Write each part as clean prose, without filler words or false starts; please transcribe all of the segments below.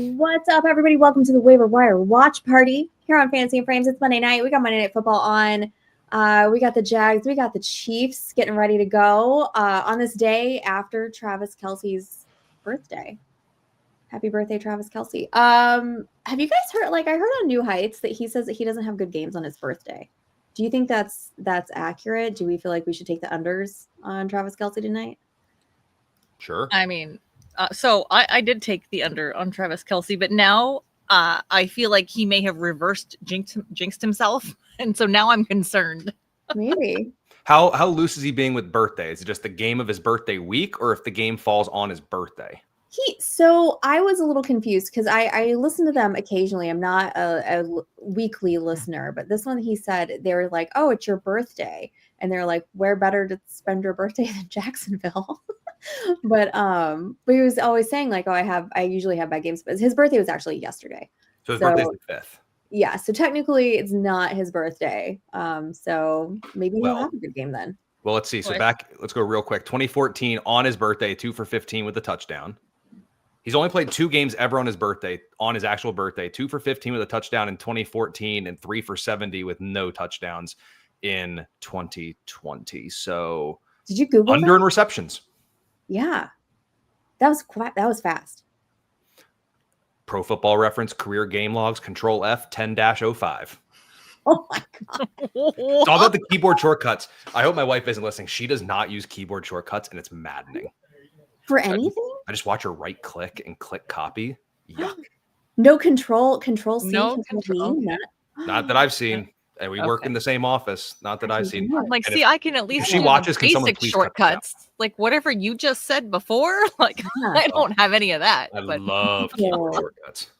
What's up, everybody? Welcome to the Waiver Wire Watch Party here on Fantasy and Frames. It's Monday night. We got Monday Night Football on. We got the Jags. We got the Chiefs getting ready to go on this day after Travis Kelce's birthday. Happy birthday, Travis Kelce. Have you guys heard? I heard on New Heights that he says that he doesn't have good games on his birthday. Do you think that's accurate? Do we feel like we should take the unders on Travis Kelce tonight? Sure. I mean, so I did take the under on Travis Kelce, but now I feel like he may have jinxed himself, and so now I'm concerned. Maybe. How loose is he being with birthday? Is it just the game of his birthday week, or if the game falls on his birthday? So I was a little confused because I listen to them occasionally. I'm not a weekly listener, but this one he said they were like, "Oh, it's your birthday," and they're like, "Where better to spend your birthday than Jacksonville?" but he was always saying like, "Oh, I usually have bad games," but his birthday was actually yesterday. So his birthday's the 5th. Yeah, so technically it's not his birthday. So maybe he'll have a good game then. Well, let's see. So let's go real quick. 2014 on his birthday, 2 for 15 with a touchdown. He's only played 2 games ever on his birthday, on his actual birthday, 2 for 15 with a touchdown in 2014 and 3 for 70 with no touchdowns in 2020. So did you Google under in receptions? Yeah, that was fast. Pro Football Reference career game logs, Control F 10-05. Oh my God. It's all about the keyboard shortcuts. I hope my wife isn't listening. She does not use keyboard shortcuts, and it's maddening. For anything? I just watch her right click and click copy. Yuck. No control C. No control. Not that I've seen. And we work in the same office. Not that I've seen. Like, see, I can at least she watches basic shortcuts. Like whatever you just said before. Like I don't have any of that. I love keyboard shortcuts.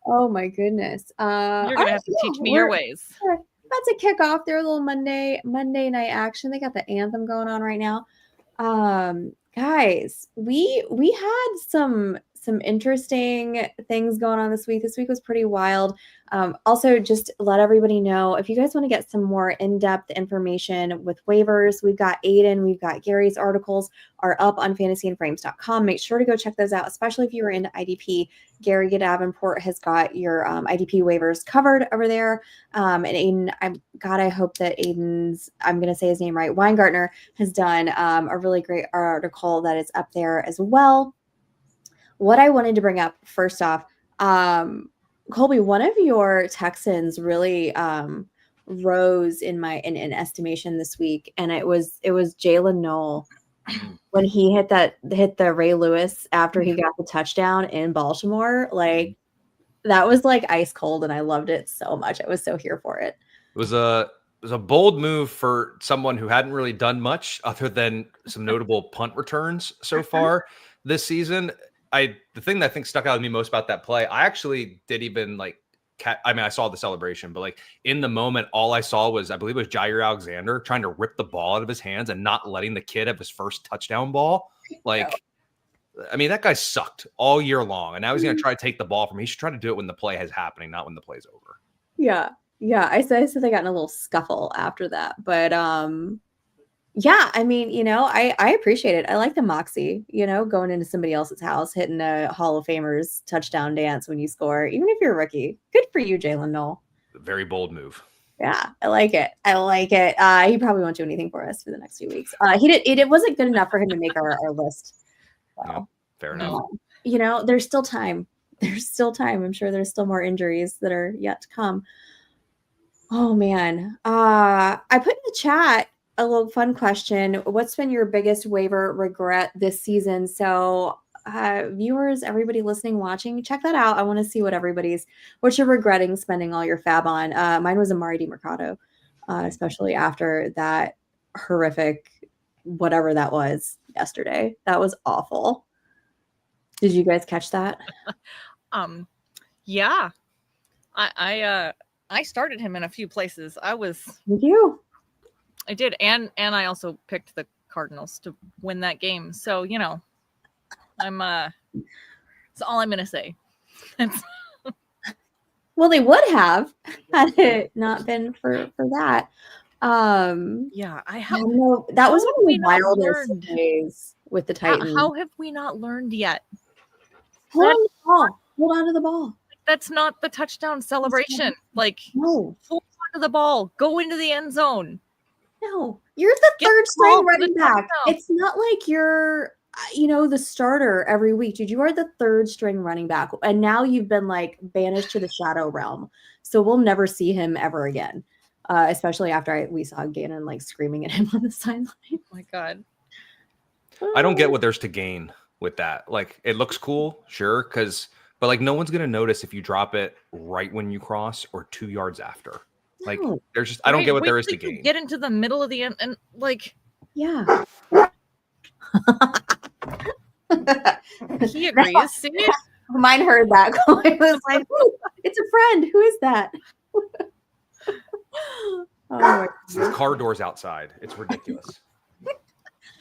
Oh my goodness. You're gonna have to teach me your ways. About to kick off their little Monday night action. They got the anthem going on right now. Guys, we had some interesting things going on this week. This week was pretty wild. Also, just let everybody know, if you guys want to get some more in-depth information with waivers, we've got Aiden, we've got Gary's articles are up on fantasyandframes.com. Make sure to go check those out, especially if you were into IDP. Gary Davenport has got your IDP waivers covered over there. And Aiden, I hope that Aiden's, I'm going to say his name right, Weingartner has done a really great article that is up there as well. What I wanted to bring up first off, Colby, one of your Texans really rose in estimation this week, and it was Jalen Noel when he hit the Ray Lewis after he got the touchdown in Baltimore. Like that was like ice cold, and I loved it so much. I was so here for it. It was a bold move for someone who hadn't really done much other than some notable punt returns so far this season. The thing that I think stuck out to me most about that play, I actually did even I saw the celebration, but in the moment, all I saw was, I believe it was Jair Alexander trying to rip the ball out of his hands and not letting the kid have his first touchdown ball. I mean, that guy sucked all year long, and now he's going to try to take the ball from him. He should try to do it when the play is happening, not when the play's over. Yeah. I said they got in a little scuffle after that, but yeah, I mean, I appreciate it. I like the moxie, going into somebody else's house, hitting a Hall of Famer's touchdown dance when you score, even if you're a rookie. Good for you, Jalen Noel. Very bold move. Yeah, I like it. He probably won't do anything for us for the next few weeks. It wasn't good enough for him to make our list. Well, no, fair enough. There's still time. I'm sure there's still more injuries that are yet to come. Oh, man. I put in the chat a little fun question. What's been your biggest waiver regret this season? So viewers, everybody listening, watching, check that out. I want to see what you're regretting spending all your fab on. Mine was Amari DiMercato, especially after that horrific, whatever that was yesterday. That was awful. Did you guys catch that? Yeah. I started him in a few places. Did you? I did, and I also picked the Cardinals to win that game. So, I'm that's all I'm gonna say. Well, they would have had it not been for that. Yeah, that was one of the wildest days with the Titans. How have we not learned yet? Hold on to the ball. Hold on to the ball. That's not the touchdown celebration. Like, No. hold on to the ball. Go into the end zone. No. You're the Get third the ball string for running the back. touchdown. It's not like you're, the starter every week, dude. You are the third string running back. And now you've been like banished to the shadow realm. So we'll never see him ever again. Especially after we saw Gannon like screaming at him on the sideline. Oh my God. I don't get what there's to gain with that. Like, it looks cool, sure, but like no one's gonna notice if you drop it right when you cross or 2 yards after. Like, No. there's just I don't get what there is to till you gain. Get into the middle of the end and like, Yeah. he agrees. See? Mine heard that. It was like, "Ooh, it's a friend. Who is that?" Oh my It's the car doors outside. It's ridiculous.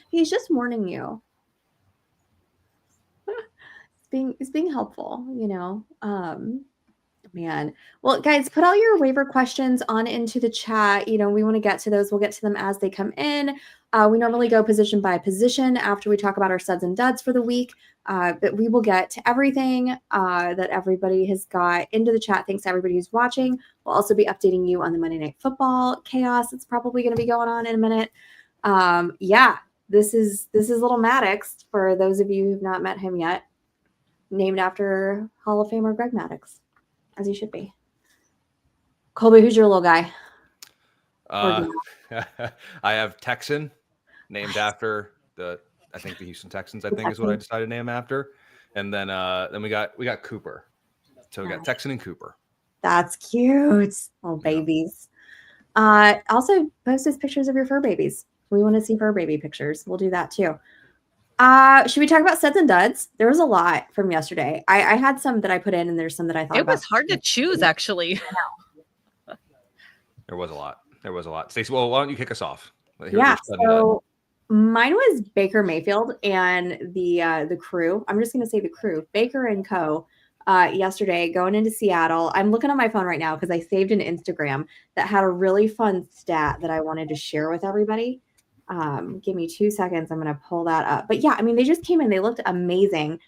He's just warning you. It's being helpful, man. Well, guys, put all your waiver questions on into the chat. We want to get to those. We'll get to them as they come in. We normally go position by position after we talk about our studs and duds for the week. But we will get to everything that everybody has got into the chat. Thanks to everybody who's watching. We'll also be updating you on the Monday Night Football chaos that's probably going to be going on in a minute. This is little Maddox, for those of you who've not met him yet, named after Hall of Famer Greg Maddox, as he should be. Colby, who's your little guy? I have Texan, named after the Houston Texans, I think is what I decided to name after. And then we got Cooper. So we got Texan and Cooper. That's cute. Little babies. Also post us pictures of your fur babies. We want to see fur baby pictures. We'll do that too. Should we talk about studs and duds? There was a lot from yesterday. I had some that I put in, and there's some that I thought it was hard to choose, actually. There was a lot. Stacey, well, why don't you kick us off? Yeah. So mine was Baker Mayfield and the crew. I'm just going to say the crew, Baker and co. Yesterday going into Seattle. I'm looking on my phone right now because I saved an Instagram that had a really fun stat that I wanted to share with everybody. Give me 2 seconds. I'm going to pull that up. But yeah, I mean, they just came in. They looked amazing.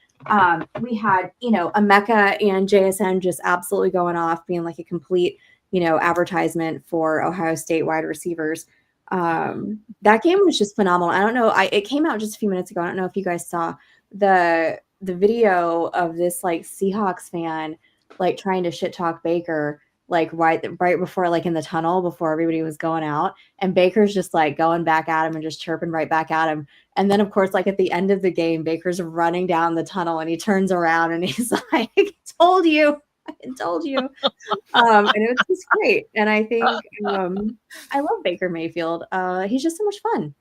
We had, Emeka and JSN just absolutely going off, being like a complete, advertisement for Ohio State wide receivers. That game was just phenomenal. I don't know. It came out just a few minutes ago. I don't know if you guys saw the video of this like Seahawks fan like trying to shit talk Baker like right before, like in the tunnel before everybody was going out, and Baker's just like going back at him and just chirping right back at him. And then of course, like at the end of the game, Baker's running down the tunnel and he turns around and he's like, I told you. And it was just great. And I think I love Baker Mayfield. He's just so much fun.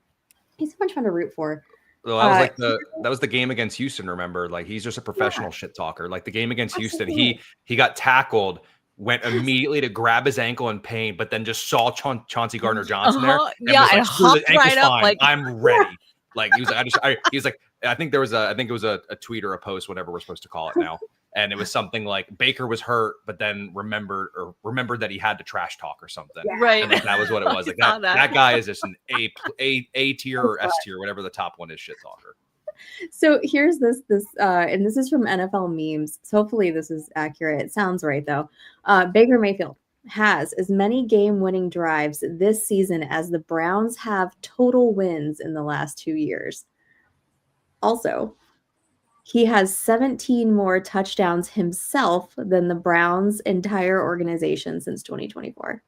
He's so much fun to root for. Well, that was the game against Houston. Remember, like he's just a professional shit talker. Like the game against Houston, he got tackled, went immediately to grab his ankle in pain, but then just saw Chauncey Gardner-Johnson there. And hopped right up like I'm ready. Like he was like, he was like, I think it was a tweet or a post, whatever we're supposed to call it now. And it was something like Baker was hurt, but then remembered that he had to trash talk or something. Yeah. Right. And like, that was what it was. Like that guy is just an A tier or S tier, whatever the top one is, shit talker. So here's this, and this is from NFL memes. So hopefully this is accurate. It sounds right though. Baker Mayfield has as many game-winning drives this season as the Browns have total wins in the last 2 years. Also, he has 17 more touchdowns himself than the Browns' entire organization since 2024.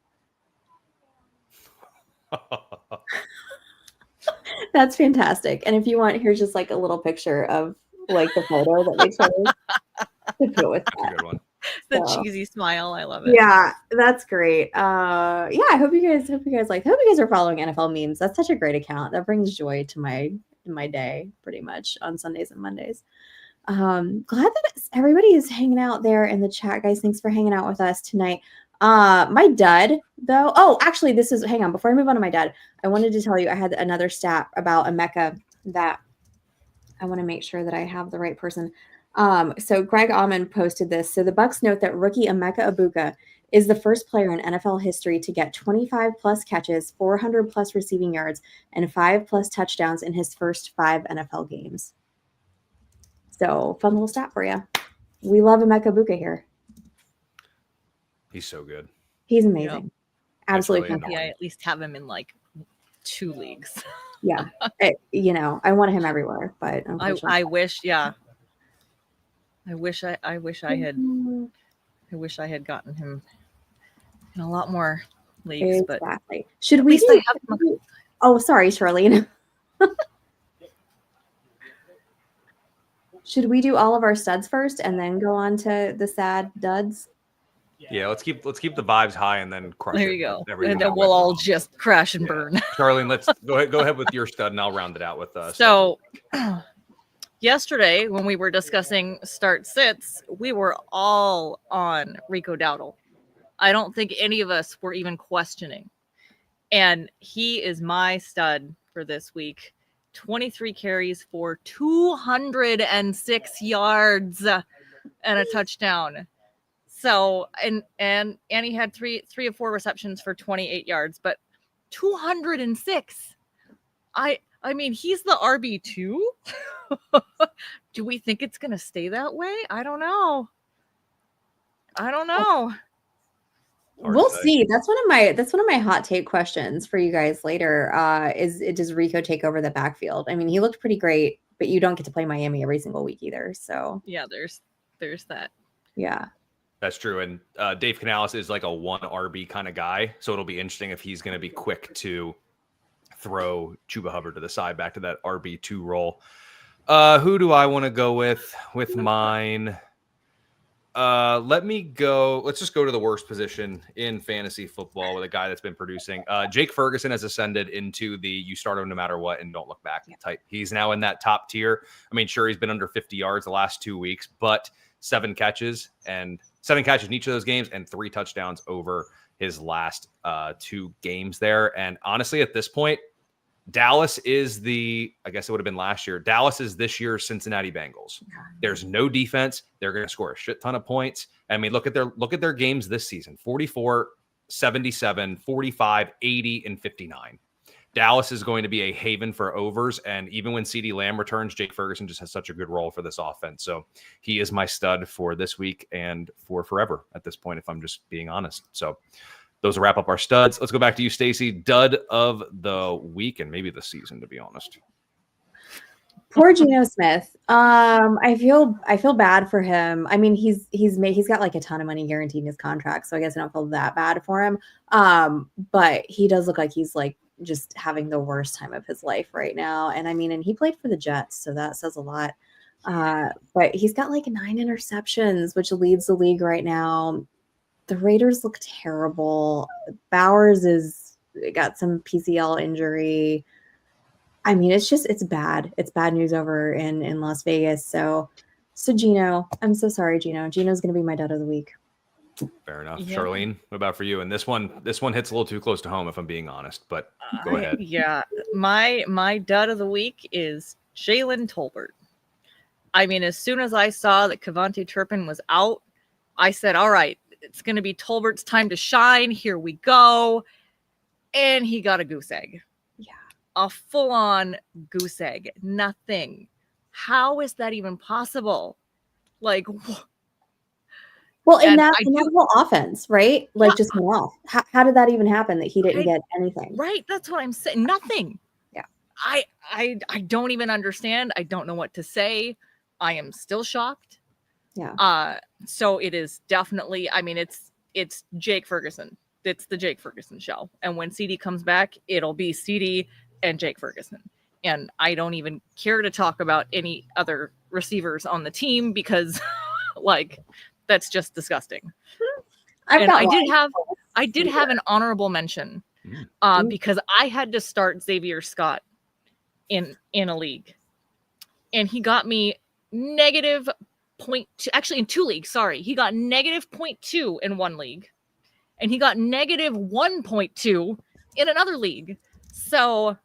That's fantastic. And if you want, here's just like a little picture of like the photo that they chose to put with that. That's a good one. The cheesy smile. I love it. Yeah, that's great. I hope you guys like. I hope you guys are following NFL memes. That's such a great account. That brings joy to my day pretty much on Sundays and Mondays. Glad that everybody is hanging out there in the chat, guys. Thanks for hanging out with us tonight. My dud though. Oh, actually, hang on. Before I move on to my dud, I wanted to tell you I had another stat about Emeka that I want to make sure that I have the right person. So Greg Almond posted this. So the Bucs note that rookie Emeka Egbuka is the first player in NFL history to get 25 plus catches, 400 plus receiving yards, and 5 plus touchdowns in his first 5 NFL games. So fun little stat for you. We love Emeka Buka here. He's so good. He's amazing. Yep. Absolutely really fantastic. I at least have him in like 2 leagues. Yeah. I want him everywhere, but unfortunately. I wish, yeah. I wish I had gotten him in a lot more leagues, but Exactly. Should at we least I have him. Oh, sorry, Sharlene. Should we do all of our studs first and then go on to the sad duds? Yeah, let's keep the vibes high and then crush There it. you go. with everything And then that we'll went all wrong. just crash and Yeah. burn. Charlene, let's go ahead with your stud, and I'll round it out with So yesterday when we were discussing start sits, we were all on Rico Dowdle. I don't think any of us were even questioning. And he is my stud for this week. 23 carries for 206 yards and a touchdown. So and he had three or four receptions for 28 yards, but 206. I mean, he's the RB2. Do we think it's gonna stay that way? I don't know. We'll see. That's one of my hot take questions for you guys later. Does Rico take over the backfield? I mean, he looked pretty great, but you don't get to play Miami every single week either. So yeah, there's that. Yeah. That's true. And Dave Canales is like a 1 RB kind of guy. So it'll be interesting if he's going to be quick to throw Chuba Hubbard to the side back to that RB2 role. Who do I want to go with mine? Let's just go to the worst position in fantasy football with a guy that's been producing. Jake Ferguson has ascended into the you start him no matter what and don't look back type. He's now in that top tier. I mean, sure, he's been under 50 yards the last 2 weeks, but 7 catches in each of those games and 3 touchdowns over his last 2 games there. And honestly, at this point, Dallas is I guess it would have been last year. Dallas is this year's Cincinnati Bengals. There's no defense. They're going to score a shit ton of points. I mean, look at their games this season: 44, 77, 45, 80, and 59. Dallas is going to be a haven for overs. And even when CeeDee Lamb returns, Jake Ferguson just has such a good role for this offense. So he is my stud for this week and for forever at this point, if I'm just being honest. So those will wrap up our studs. Let's go back to you, Stacy. Dud of the week and maybe the season, to be honest. Poor Geno Smith. I feel bad for him. I mean, he's got like a ton of money guaranteed in his contract, so I guess I don't feel that bad for him. But he does look like he's like just having the worst time of his life right now. And I mean, and he played for the Jets, so that says a lot. But he's got like 9 interceptions, which leads the league right now. The Raiders look terrible. Bowers got some PCL injury. I mean, it's bad. It's bad news over in Las Vegas. So Geno, I'm so sorry, Geno. Geno's going to be my dud of the week. Fair enough. Yeah. Charlene, what about for you? And this one hits a little too close to home, if I'm being honest, but go ahead. Yeah. My dud of the week is Jalen Tolbert. I mean, as soon as I saw that Kevontae Turpin was out, I said, all right, it's going to be Tolbert's time to shine. Here we go. And he got a goose egg. Yeah. A full-on goose egg. Nothing. How is that even possible? Like, well, in that whole offense, right? Like, yeah. just went off. How did that even happen that he didn't get anything? Right. That's what I'm saying. Nothing. Yeah. I don't even understand. I don't know what to say. I am still shocked. Yeah. So it is definitely, I mean, it's Jake Ferguson. It's the Jake Ferguson show. And when CD comes back, it'll be CD and Jake Ferguson. And I don't even care to talk about any other receivers on the team because like, that's just disgusting. I did have an honorable mention because I had to start Xavier Scott in a league. And he got me -0.2, actually in 2 leagues, sorry. He got -0.2 in 1 league. And he got -1.2 in another league. So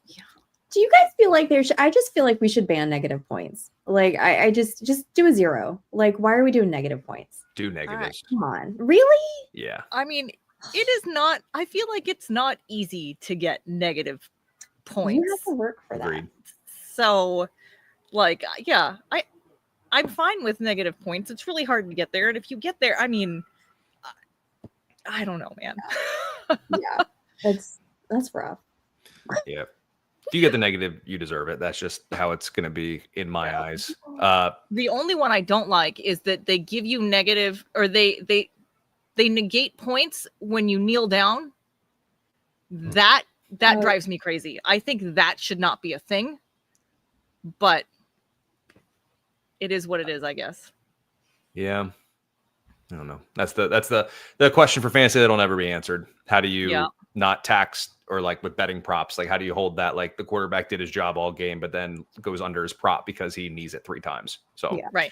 yeah. Do you guys feel like I just feel like we should ban negative points. Like I just do a 0. Like, why are we doing negative points? Do negatives. Right. Come on. Really? Yeah. I mean, it is not, I feel like it's not easy to get negative points. You have to work for Agreed. that. So like, yeah, I'm fine with negative points. It's really hard to get there. And if you get there, I mean, I don't know, man. Yeah, that's rough. Yeah. If you get the negative, you deserve it. That's just how it's going to be in my eyes. The only one I don't like is that they give you negative, or they negate points when you kneel down. That drives me crazy. I think that should not be a thing, but it is what it is, I guess. Yeah. I don't know. That's the question for fantasy that'll never be answered. How do you not tax, or like with betting props? Like, how do you hold that? Like, the quarterback did his job all game, but then goes under his prop because he knees it 3 times. So right.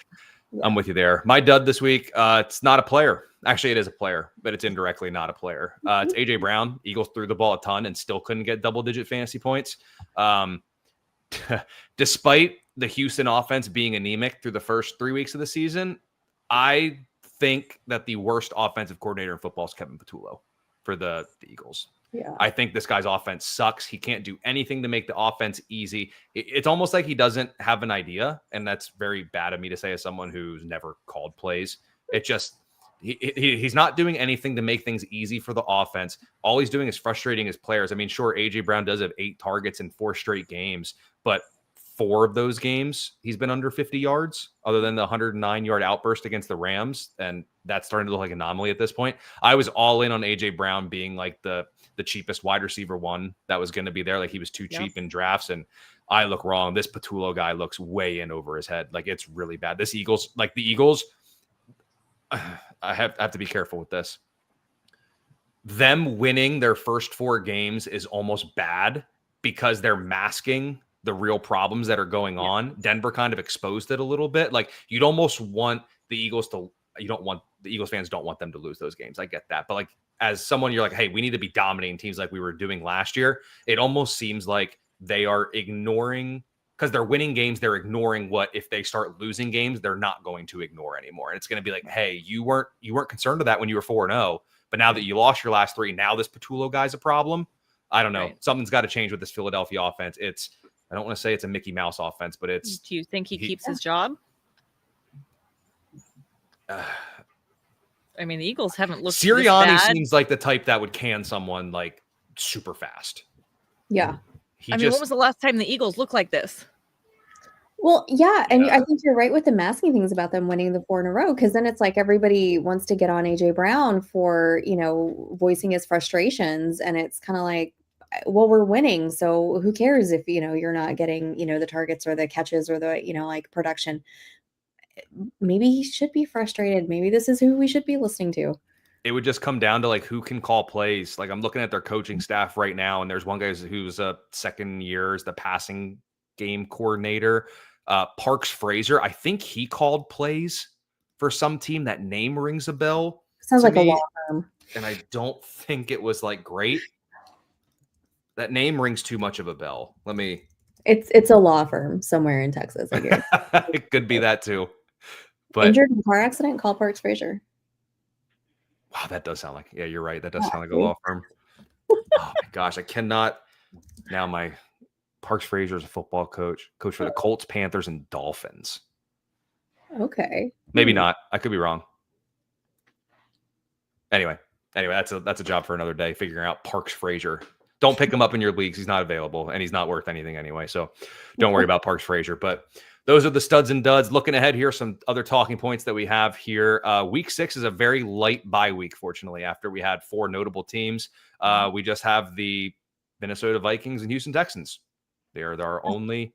I'm with you there. My dud this week, it's not a player. Actually, it is a player, but it's indirectly not a player. It's AJ Brown. Eagles threw the ball a ton and still couldn't get double-digit fantasy points. Despite the Houston offense being anemic through the first 3 weeks of the season, I think that the worst offensive coordinator in football is Kevin Patullo for the Eagles. Yeah. I think this guy's offense sucks. He can't do anything to make the offense easy. It's almost like he doesn't have an idea, and that's very bad of me to say as someone who's never called plays. It just he's not doing anything to make things easy for the offense. All he's doing is frustrating his players. I mean, sure, AJ Brown does have 8 targets in 4 straight games, but 4 of those games he's been under 50 yards, other than the 109-yard outburst against the Rams, and that's starting to look like an anomaly at this point. I was all in on AJ Brown being like the cheapest wide receiver one that was going to be there. Like, he was too cheap in drafts, and I look wrong. This Patullo guy looks way in over his head. Like, it's really bad. The Eagles, I have to be careful with this. Them winning their first 4 games is almost bad because they're masking the real problems that are going on. Denver kind of exposed it a little bit. Like, you'd almost want the Eagles to, the Eagles fans don't want them to lose those games. I get that. But like, as someone, you're like, hey, we need to be dominating teams like we were doing last year. It almost seems like they are ignoring, because they're winning games, they're ignoring what, if they start losing games, they're not going to ignore anymore. And it's going to be like, hey, you weren't concerned with that when you were 4-0, but now that you lost your last 3, now this Patullo guy's a problem. I don't know. Right. Something's got to change with this Philadelphia offense. I don't want to say it's a Mickey Mouse offense, but it's. Do you think he keeps his job? I mean, the Eagles haven't looked. Sirianni seems like the type that would can someone like super fast. Yeah. When was the last time the Eagles looked like this? Well, yeah, and I think you're right with the masking things about them winning the 4 in a row, because then it's like everybody wants to get on AJ Brown for, voicing his frustrations, and it's kind of like, well, we're winning, so who cares if you're not getting the targets or the catches or the like production. Maybe he should be frustrated. Maybe this is who we should be listening to. It would just come down to like who can call plays. Like, I'm looking at their coaching staff right now, and there's one guy who's a second year as the passing game coordinator, Parks Frazier. I think he called plays for some team. That name rings a bell. Sounds like a law firm. And I don't think it was like great. That name rings too much of a bell. It's a law firm somewhere in Texas, I guess. It could be that too. But injured in a car accident, call Parks Frazier. Wow, that does sound like, yeah, you're right. That does sound like a law firm. Oh my gosh, I cannot. Now my Parks Frazier is a football coach for the Colts, Panthers, and Dolphins. Okay. Maybe not. I could be wrong. Anyway, that's a job for another day, figuring out Parks Frazier. Don't pick him up in your leagues. He's not available, and he's not worth anything anyway. So don't worry about Parks Frazier. But those are the studs and duds. Looking ahead here, some other talking points that we have here. Week 6 is a very light bye week, fortunately, after we had 4 notable teams. We just have the Minnesota Vikings and Houston Texans. They are our only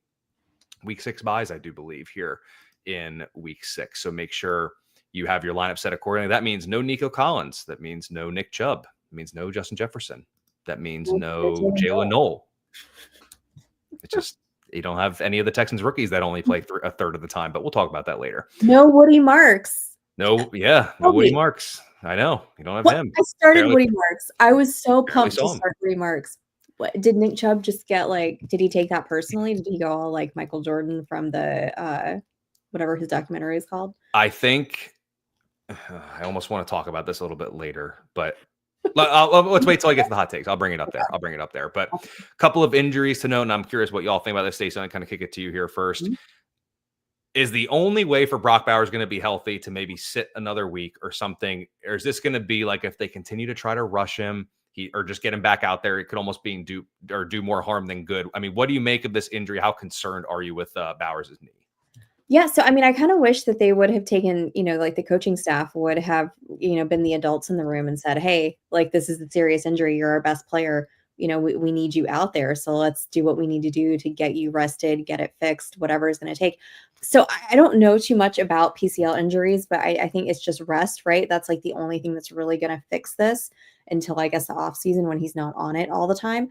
week 6 buys, I do believe, here in week 6. So make sure you have your lineup set accordingly. That means no Nico Collins. That means no Nick Chubb. That means no Justin Jefferson. That means no Jalen Noel. It's just, you don't have any of the Texans rookies that only play a third of the time, but we'll talk about that later. No Woody Marks. No Woody Marks. I know. You don't have him. I started Woody Marks. I was so pumped to start Woody Marks. What, did Nick Chubb just get did he take that personally? Did he go all like Michael Jordan from the, whatever his documentary is called? I think, I almost want to talk about this a little bit later, but let's wait till I get to the hot takes. I'll bring it up there. But a couple of injuries to note, and I'm curious what y'all think about this, Stacey. I'm kind of kick it to you here first. Mm-hmm. is the only way for Brock Bowers going to be healthy to maybe sit another week or something? Or is this going to be like if they continue to try to rush him or just get him back out there, it could almost do more harm than good? I mean, what do you make of this injury? How concerned are you with Bowers' knee? Yeah. So, I mean, I kind of wish that they would have taken, like the coaching staff would have, been the adults in the room and said, hey, like, this is a serious injury. You're our best player. We need you out there. So let's do what we need to do to get you rested, get it fixed, whatever is going to take. So I don't know too much about PCL injuries, but I think it's just rest, right? That's like the only thing that's really going to fix this until I guess the off season when he's not on it all the time.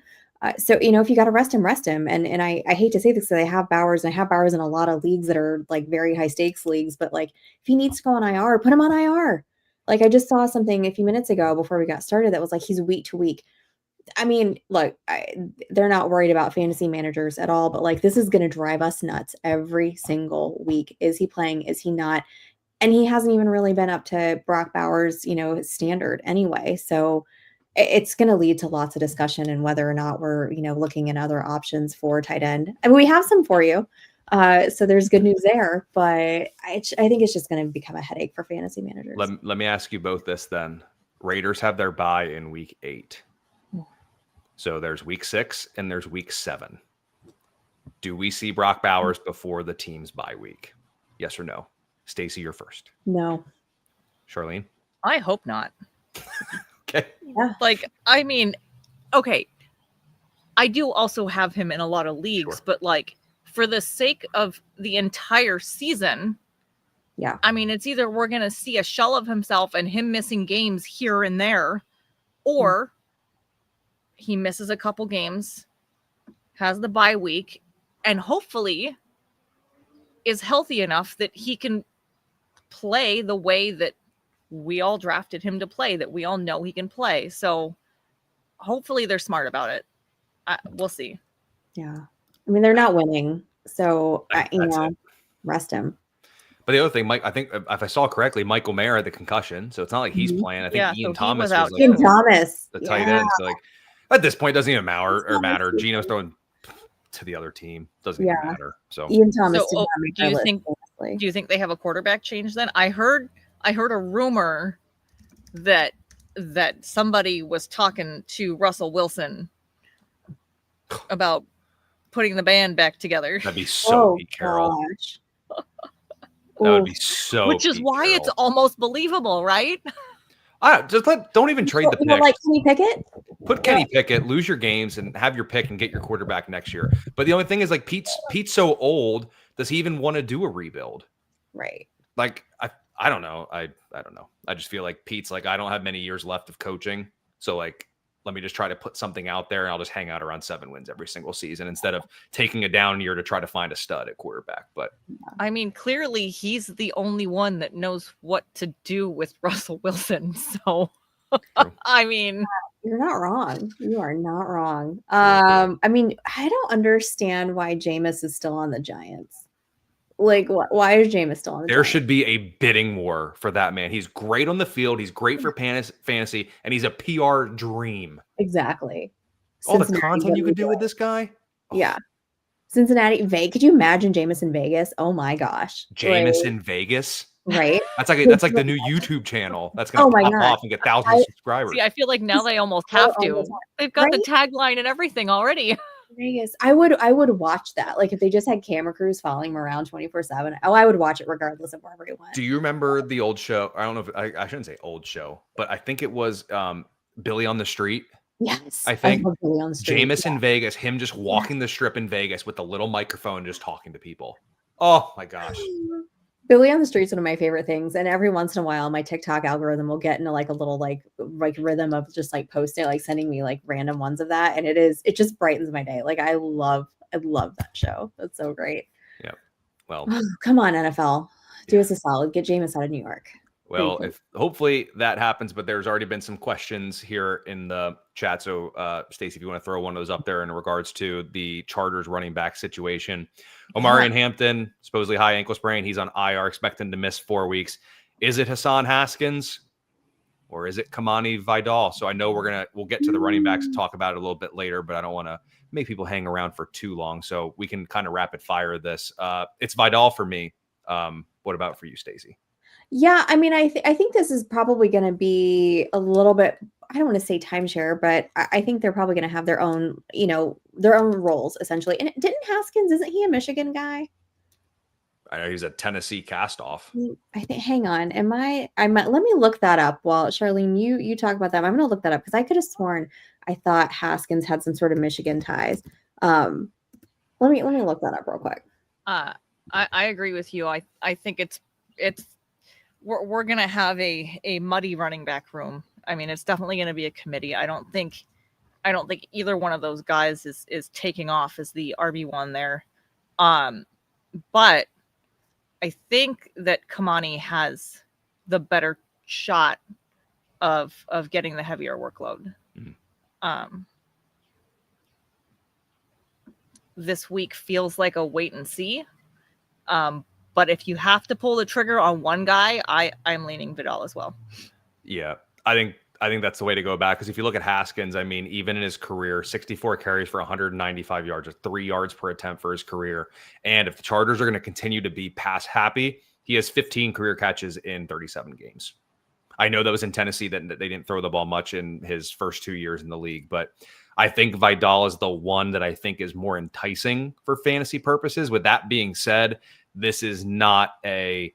So, if you got to rest him. And I hate to say this because I have Bowers and I have Bowers in a lot of leagues that are like very high stakes leagues, but like if he needs to go on IR, put him on IR. Like I just saw something a few minutes ago before we got started that was like, he's week to week. I mean, look, they're not worried about fantasy managers at all, but like this is going to drive us nuts every single week. Is he playing? Is he not? And he hasn't even really been up to Brock Bowers, standard anyway. So it's going to lead to lots of discussion and whether or not we're, looking at other options for tight end. I mean, we have some for you. So there's good news there, but I think it's just going to become a headache for fantasy managers. Let me ask you both this then. Raiders have their bye in week 8. So there's week 6 and there's week 7. Do we see Brock Bowers before the team's bye week? Yes or no? Stacy, you're first. No. Charlene? I hope not. Okay. Yeah. Like, I mean, okay. I do also have him in a lot of leagues, Sure. but like for the sake of the entire season, Yeah. I mean, it's either we're going to see a shell of himself and him missing games here and there, or he misses a couple games, has the bye week, and hopefully is healthy enough that he can play the way that we all drafted him to play, that we all know he can play. So hopefully they're smart about it. We'll see. Yeah. I mean, they're not winning. So, It. rest him. But the other thing, Mike, I think if I saw correctly, Michael Mayer had the concussion. So it's not like he's playing. I think Ian Thomas was like Ian Thomas. the tight end. So like at this point, it doesn't even matter. Gino's throwing to the other team. Doesn't even matter. So Ian Thomas. So, do you think they have a quarterback change then? I heard a rumor that somebody was talking to Russell Wilson about putting the band back together. That'd be so Pete Carroll. That would be so. Which is Pete why Carroll. it's almost believable, right? Don't even trade the pick. Like Kenny Pickett? Put Kenny Pickett, lose your games, and have your pick and get your quarterback next year. But the only thing is, like Pete's so old. Does he even want to do a rebuild? Right. Like I don't know. I don't know. I just feel like Pete's like I don't have many years left of coaching, so like let me just try to put something out there, and I'll just hang out around 7 wins every single season instead of taking a down year to try to find a stud at quarterback. But I mean, clearly he's the only one that knows what to do with Russell Wilson. So, I mean, you're not wrong. You are not wrong. I mean, I don't understand why Jameis is still on the Giants. Like, why is Jameis still on the there Giants? should be a bidding war for that man. He's great on the field. He's great for fantasy, and he's a PR dream. Exactly. All the content you could do with this guy. Yeah. Cincinnati, Vegas. Could you imagine Jameis in Vegas? Oh my gosh. Jameis in Vegas. Right. That's like the new YouTube channel that's gonna pop off and get thousands of subscribers. See, I feel like now they almost have to. They've got the tagline and everything already. Vegas. I would watch that. Like if they just had camera crews following him around 24/7. Oh, I would watch it regardless of wherever he went. Do you remember the old show? I don't know if I shouldn't say old show, but I think it was Billy on the Street. Yes. I think Billy on the Street. Jameis in Vegas, him just walking the strip in Vegas with the little microphone just talking to people. Oh my gosh. Billy on the Street's one of my favorite things. And every once in a while, my TikTok algorithm will get into like a little like rhythm of just like posting, like sending me like random ones of that. And it just brightens my day. Like I love that show. That's so great. Yeah. Well, come on, NFL. Do us a solid. Get Jameis out of New York. Well, if hopefully that happens, but there's already been some questions here in the chat. So, Stacey, if you want to throw one of those up there in regards to the Chargers running back situation, Omarion Hampton, supposedly high ankle sprain. He's on IR, expecting to miss 4 weeks. Is it Hassan Haskins or is it Kamani Vidal? So I know we'll get to the running backs and talk about it a little bit later, but I don't want to make people hang around for too long. So we can kind of rapid fire this. It's Vidal for me. What about for you, Stacy? Yeah, I mean, I think this is probably going to be a little bit. I don't want to say timeshare, but I think they're probably going to have their own, their own roles essentially. And didn't Haskins? Isn't he a Michigan guy? I know he's a Tennessee cast-off. I think. Hang on. Am I? Let me look that up. While Sharlene, you talk about that. I'm going to look that up because I could have sworn I thought Haskins had some sort of Michigan ties. Let me look that up real quick. I agree with you. I think it's we're gonna have a muddy running back room. I mean, it's definitely gonna be a committee. I don't think either one of those guys is taking off as the RB1 there. But I think that Kamani has the better shot of getting the heavier workload. Mm-hmm. This week feels like a wait and see. But if you have to pull the trigger on one guy, I'm leaning Vidal as well. Yeah, I think that's the way to go back, because if you look at Haskins, I mean, even in his career, 64 carries for 195 yards, or 3 yards per attempt for his career. And if the Chargers are going to continue to be pass happy, he has 15 career catches in 37 games. I know that was in Tennessee that they didn't throw the ball much in his first 2 years in the league, but I think Vidal is the one that I think is more enticing for fantasy purposes. With that being said, this is not a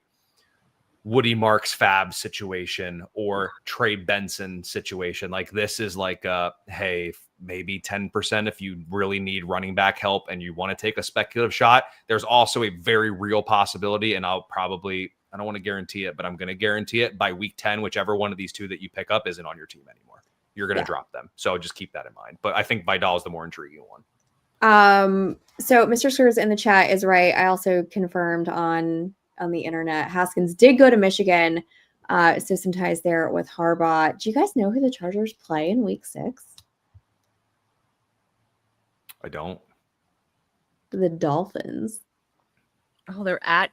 Woody Marks Fab situation or Trey Benson situation. Like, this is like hey, maybe 10% if you really need running back help and you want to take a speculative shot. There's also a very real possibility, and I don't want to guarantee it, but I'm going to guarantee it, by week 10, whichever one of these two that you pick up isn't on your team anymore. You're going to drop them. So just keep that in mind. But I think Vidal is the more intriguing one. So Mr. Screws in the chat is right. I also confirmed on the internet, Haskins did go to Michigan. So some ties there with Harbaugh. Do you guys know who the Chargers play in week 6? I don't. The Dolphins. Oh, they're at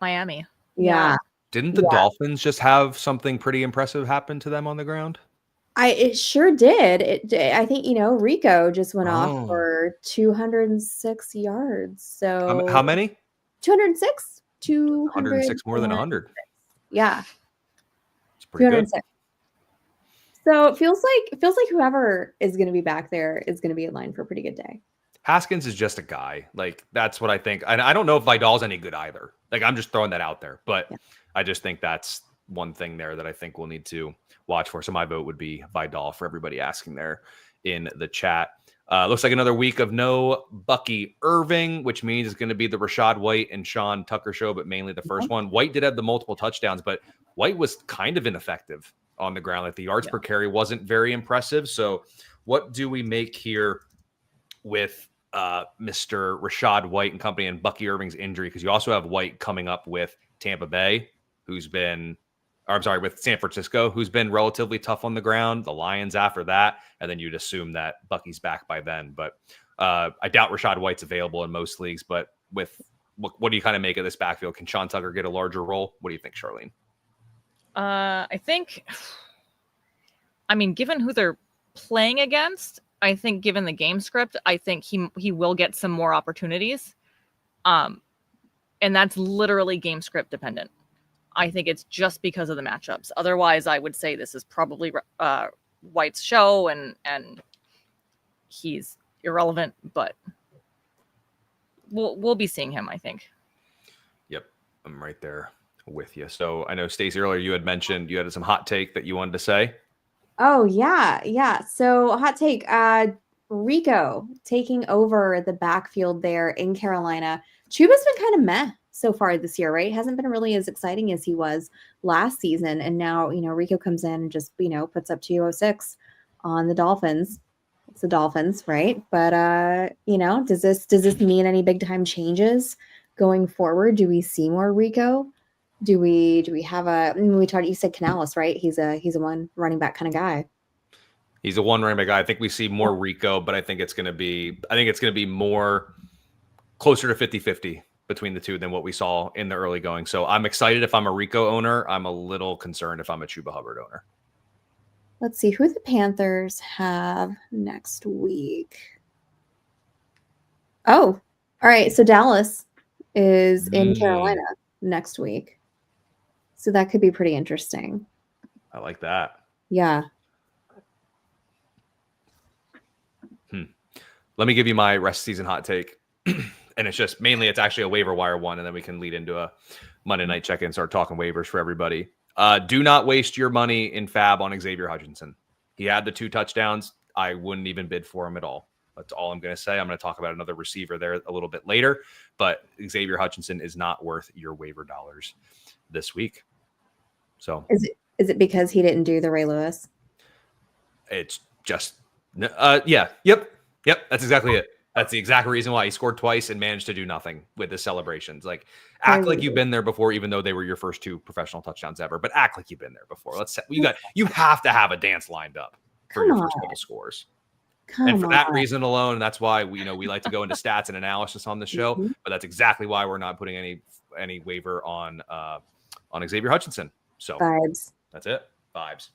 Miami. Yeah. Didn't the Dolphins just have something pretty impressive happen to them on the ground? It sure did. I think, Rico just went off for 206 yards. So how many? 206? 106 more than 100. Yeah. It's pretty good. So it feels like whoever is going to be back there is going to be in line for a pretty good day. Haskins is just a guy. Like, that's what I think. And I don't know if Vidal's any good either. Like, I'm just throwing that out there. But I just think that's one thing there that I think we'll need to watch for. So my vote would be Vidal for everybody asking there in the chat. Looks like another week of no Bucky Irving, which means it's going to be the Rachaad White and Sean Tucker show, but mainly the first one. White did have the multiple touchdowns, but White was kind of ineffective on the ground. Like, the yards per carry wasn't very impressive. So what do we make here with Mr. Rachaad White and company and Bucky Irving's injury? Because you also have White coming up with Tampa Bay, with San Francisco, who's been relatively tough on the ground, the Lions after that, and then you'd assume that Bucky's back by then. But I doubt Rachaad White's available in most leagues. But with what do you kind of make of this backfield? Can Sean Tucker get a larger role? What do you think, Sharlene? I think, given who they're playing against, I think given the game script, I think he will get some more opportunities. And that's literally game script dependent. I think it's just because of the matchups. Otherwise, I would say this is probably White's show and he's irrelevant, but we'll be seeing him, I think. Yep, I'm right there with you. So I know, Stacy, earlier you had mentioned you had some hot take that you wanted to say. Oh, yeah. So hot take, Rico taking over the backfield there in Carolina. Chuba's been kind of meh so far this year, right? Hasn't been really as exciting as he was last season. And now, Rico comes in and just, puts up 206 on the Dolphins. It's the Dolphins, right? But, does this mean any big time changes going forward? Do we see more Rico? Do we have you said Canales, right? He's a one running back kind of guy. He's a one running back guy. I think we see more Rico, but I think it's going to be more closer to 50-50 between the two than what we saw in the early going. So I'm excited if I'm a Rico owner. I'm a little concerned if I'm a Chuba Hubbard owner. Let's see who the Panthers have next week. Oh, all right. So Dallas is in Carolina. next week. So that could be pretty interesting. I like that. Yeah. Let me give you my rest season hot take. And it's actually a waiver wire one, and then we can lead into a Monday night check-in and start talking waivers for everybody. Do not waste your money in Fab on Xavier Hutchinson. He had the 2 touchdowns. I wouldn't even bid for him at all. That's all I'm going to say. I'm going to talk about another receiver there a little bit later, but Xavier Hutchinson is not worth your waiver dollars this week. So is it because he didn't do the Ray Lewis? It's just, Yep. That's exactly it. That's the exact reason why he scored twice and managed to do nothing with the celebrations. Like, act like you've been there before, even though they were your first 2 professional touchdowns ever. But act like you've been there before. You have to have a dance lined up for your first couple scores. And for that reason alone, that's why we like to go into stats and analysis on the show. Mm-hmm. But that's exactly why we're not putting any waiver on Xavier Hutchinson. So Vibes. That's it. Vibes.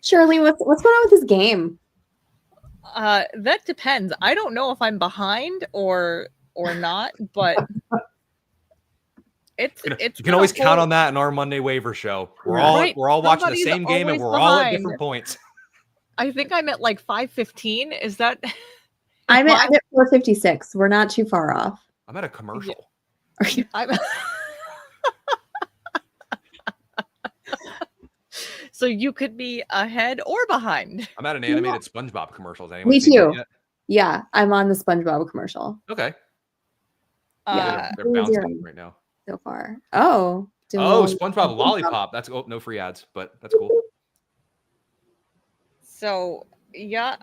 Sharlene, what's going on with this game? That depends. I don't know if I'm behind or not, but you can always count on that in our Monday waiver show. We're all watching the same game and we're all at different points. I think I'm at like 5:15. Is that? I'm at 4:56. We're not too far off. I'm at a commercial. So you could be ahead or behind. I'm at an animated SpongeBob commercial. Me too. Yeah, I'm on the SpongeBob commercial. Okay. Yeah, they're bouncing right now so far. Oh, SpongeBob Lollipop. That's no free ads, but that's cool. So yeah,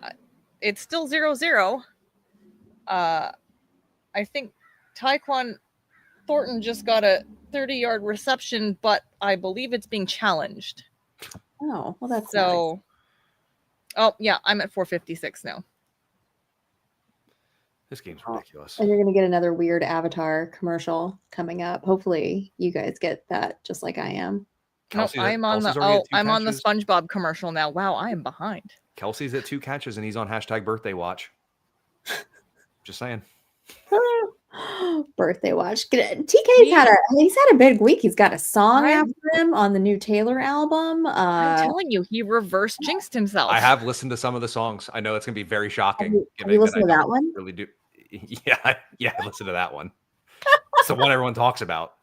it's still 0-0. I think Tyquan Thornton just got a 30-yard reception, but I believe it's being challenged. Oh, well, that's so. Nice. Oh yeah, I'm at 4:56 now. This game's ridiculous. And you're gonna get another weird Avatar commercial coming up. Hopefully, you guys get that just like I am. I'm on the SpongeBob commercial now. Wow, I am behind. Kelsey's at 2 catches and he's on #birthday watch. Just saying. Birthday watch. TK's had a big week. He's got a song after him on the new Taylor album. I'm telling you, he reverse jinxed himself. I have listened to some of the songs. I know it's gonna be very shocking. Have you listened to that one? Really do. Yeah, I listened to that one. It's the one everyone talks about.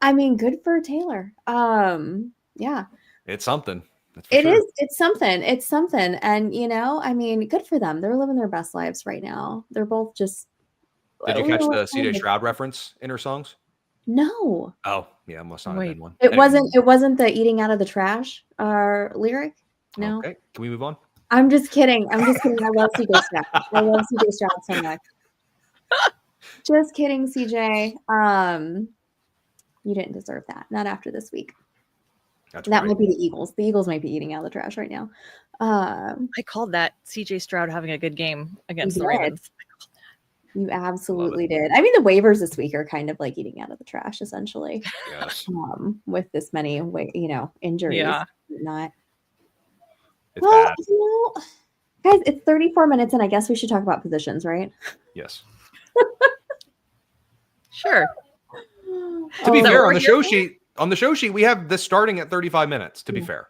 I mean, good for Taylor. Yeah. It's something. It's something. It's something. And I mean, good for them. They're living their best lives right now. They're both just. Did you catch the CJ Stroud reference in her songs? No. Oh, yeah, must not have been one. It wasn't the eating out of the trash lyric. No. Okay. Can we move on? I'm just kidding. I love CJ Stroud. I love CJ Stroud so much. Just kidding, CJ. You didn't deserve that. Not after this week. That might be the Eagles. The Eagles might be eating out of the trash right now. I called that CJ Stroud having a good game against the Ravens. You absolutely did. I mean, the waivers this week are kind of like eating out of the trash, essentially. Yes. With this many, injuries. Yeah. Not. It's bad. Guys, it's 34 minutes, and I guess we should talk about positions, right? Yes. Sure. To be fair, on the show sheet, we have this starting at 35 minutes. To be fair.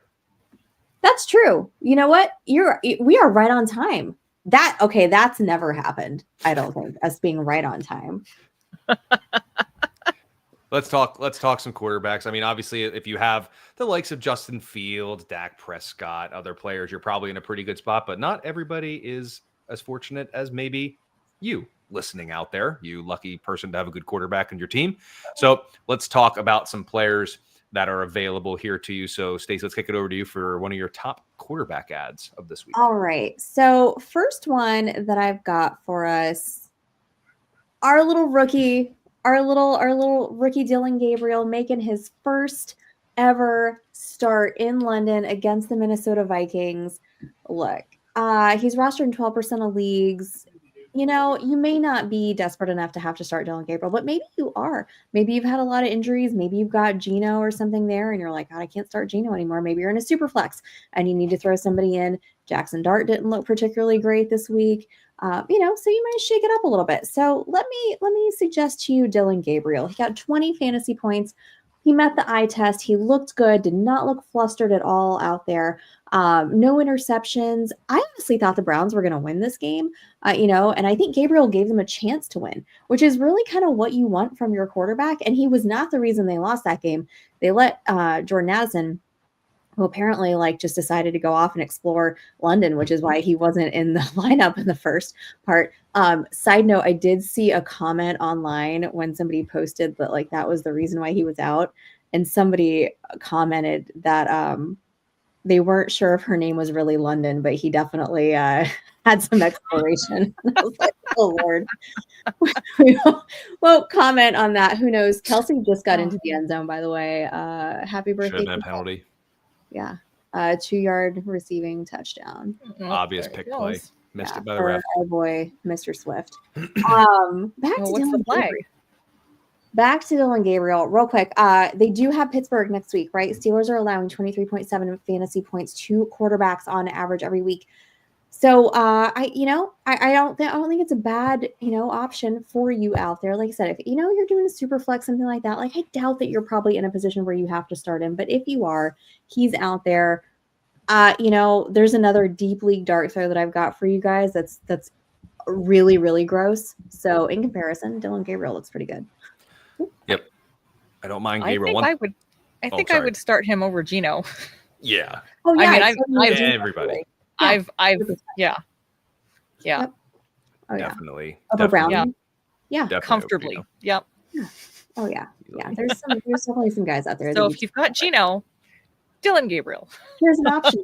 That's true. You know what? We are right on time. That's never happened. I don't think, us being right on time. Let's talk some quarterbacks. I mean, obviously, if you have the likes of Justin Fields, Dak Prescott, other players, you're probably in a pretty good spot, but not everybody is as fortunate as maybe you listening out there, you lucky person to have a good quarterback on your team. So let's talk about some players that are available here to you. So Stacy, let's kick it over to you for one of your top quarterback ads of this week. All right. So first one that I've got for us, our little rookie Dylan Gabriel making his first ever start in London against the Minnesota Vikings. Look, he's rostered in 12% of leagues. you know, you may not be desperate enough to have to start Dylan Gabriel, but maybe you are. Maybe you've had a lot of injuries. Maybe you've got Gino or something there, and you're like, God, I can't start Gino anymore. Maybe you're in a super flex and you need to throw somebody in. Jackson Dart didn't look particularly great this week. You know, so you might shake it up a little bit. So let me suggest to you Dylan Gabriel. He got 20 fantasy points. He met the eye test. He looked good, did not look flustered at all out there. No interceptions. I honestly thought the Browns were going to win this game, you know, and I think Gabriel gave them a chance to win, which is really kind of what you want from your quarterback. And he was not the reason they lost that game. They let Jordan Addison, who apparently like just decided to go off and explore London, which is why he wasn't in the lineup in the first part. Side note, I did see a comment online when somebody posted that like that was the reason why he was out. And somebody commented that they weren't sure if her name was really London, but he definitely had some exploration. I was like, oh Lord. We won't comment on that. Who knows? Kelsey just got into the end zone, by the way. Happy birthday. Should have been a penalty. Yeah. 2-yard receiving touchdown. Obvious pick play. Missed it by the ref. Our boy, Mr. Swift. Back to Dylan Gabriel, real quick. They do have Pittsburgh next week, right? Steelers are allowing 23.7 fantasy points to quarterbacks on average every week. So I don't think it's a bad, option for you out there. Like I said, if you're doing a super flex, something like that, like I doubt that you're probably in a position where you have to start him. But if you are, he's out there. There's another deep league dart throw that I've got for you guys. That's really, really gross. So in comparison, Dylan Gabriel looks pretty good. Yep. I don't mind Gabriel. I think I would start him over Gino. Yeah. Oh yeah. Everybody. Yeah. Yep. Oh, definitely. Over Brown. Yeah. Definitely Comfortably. Yep. Oh yeah. Yeah. There's definitely some guys out there. So if you've got Gino, Dylan Gabriel. Here's an option.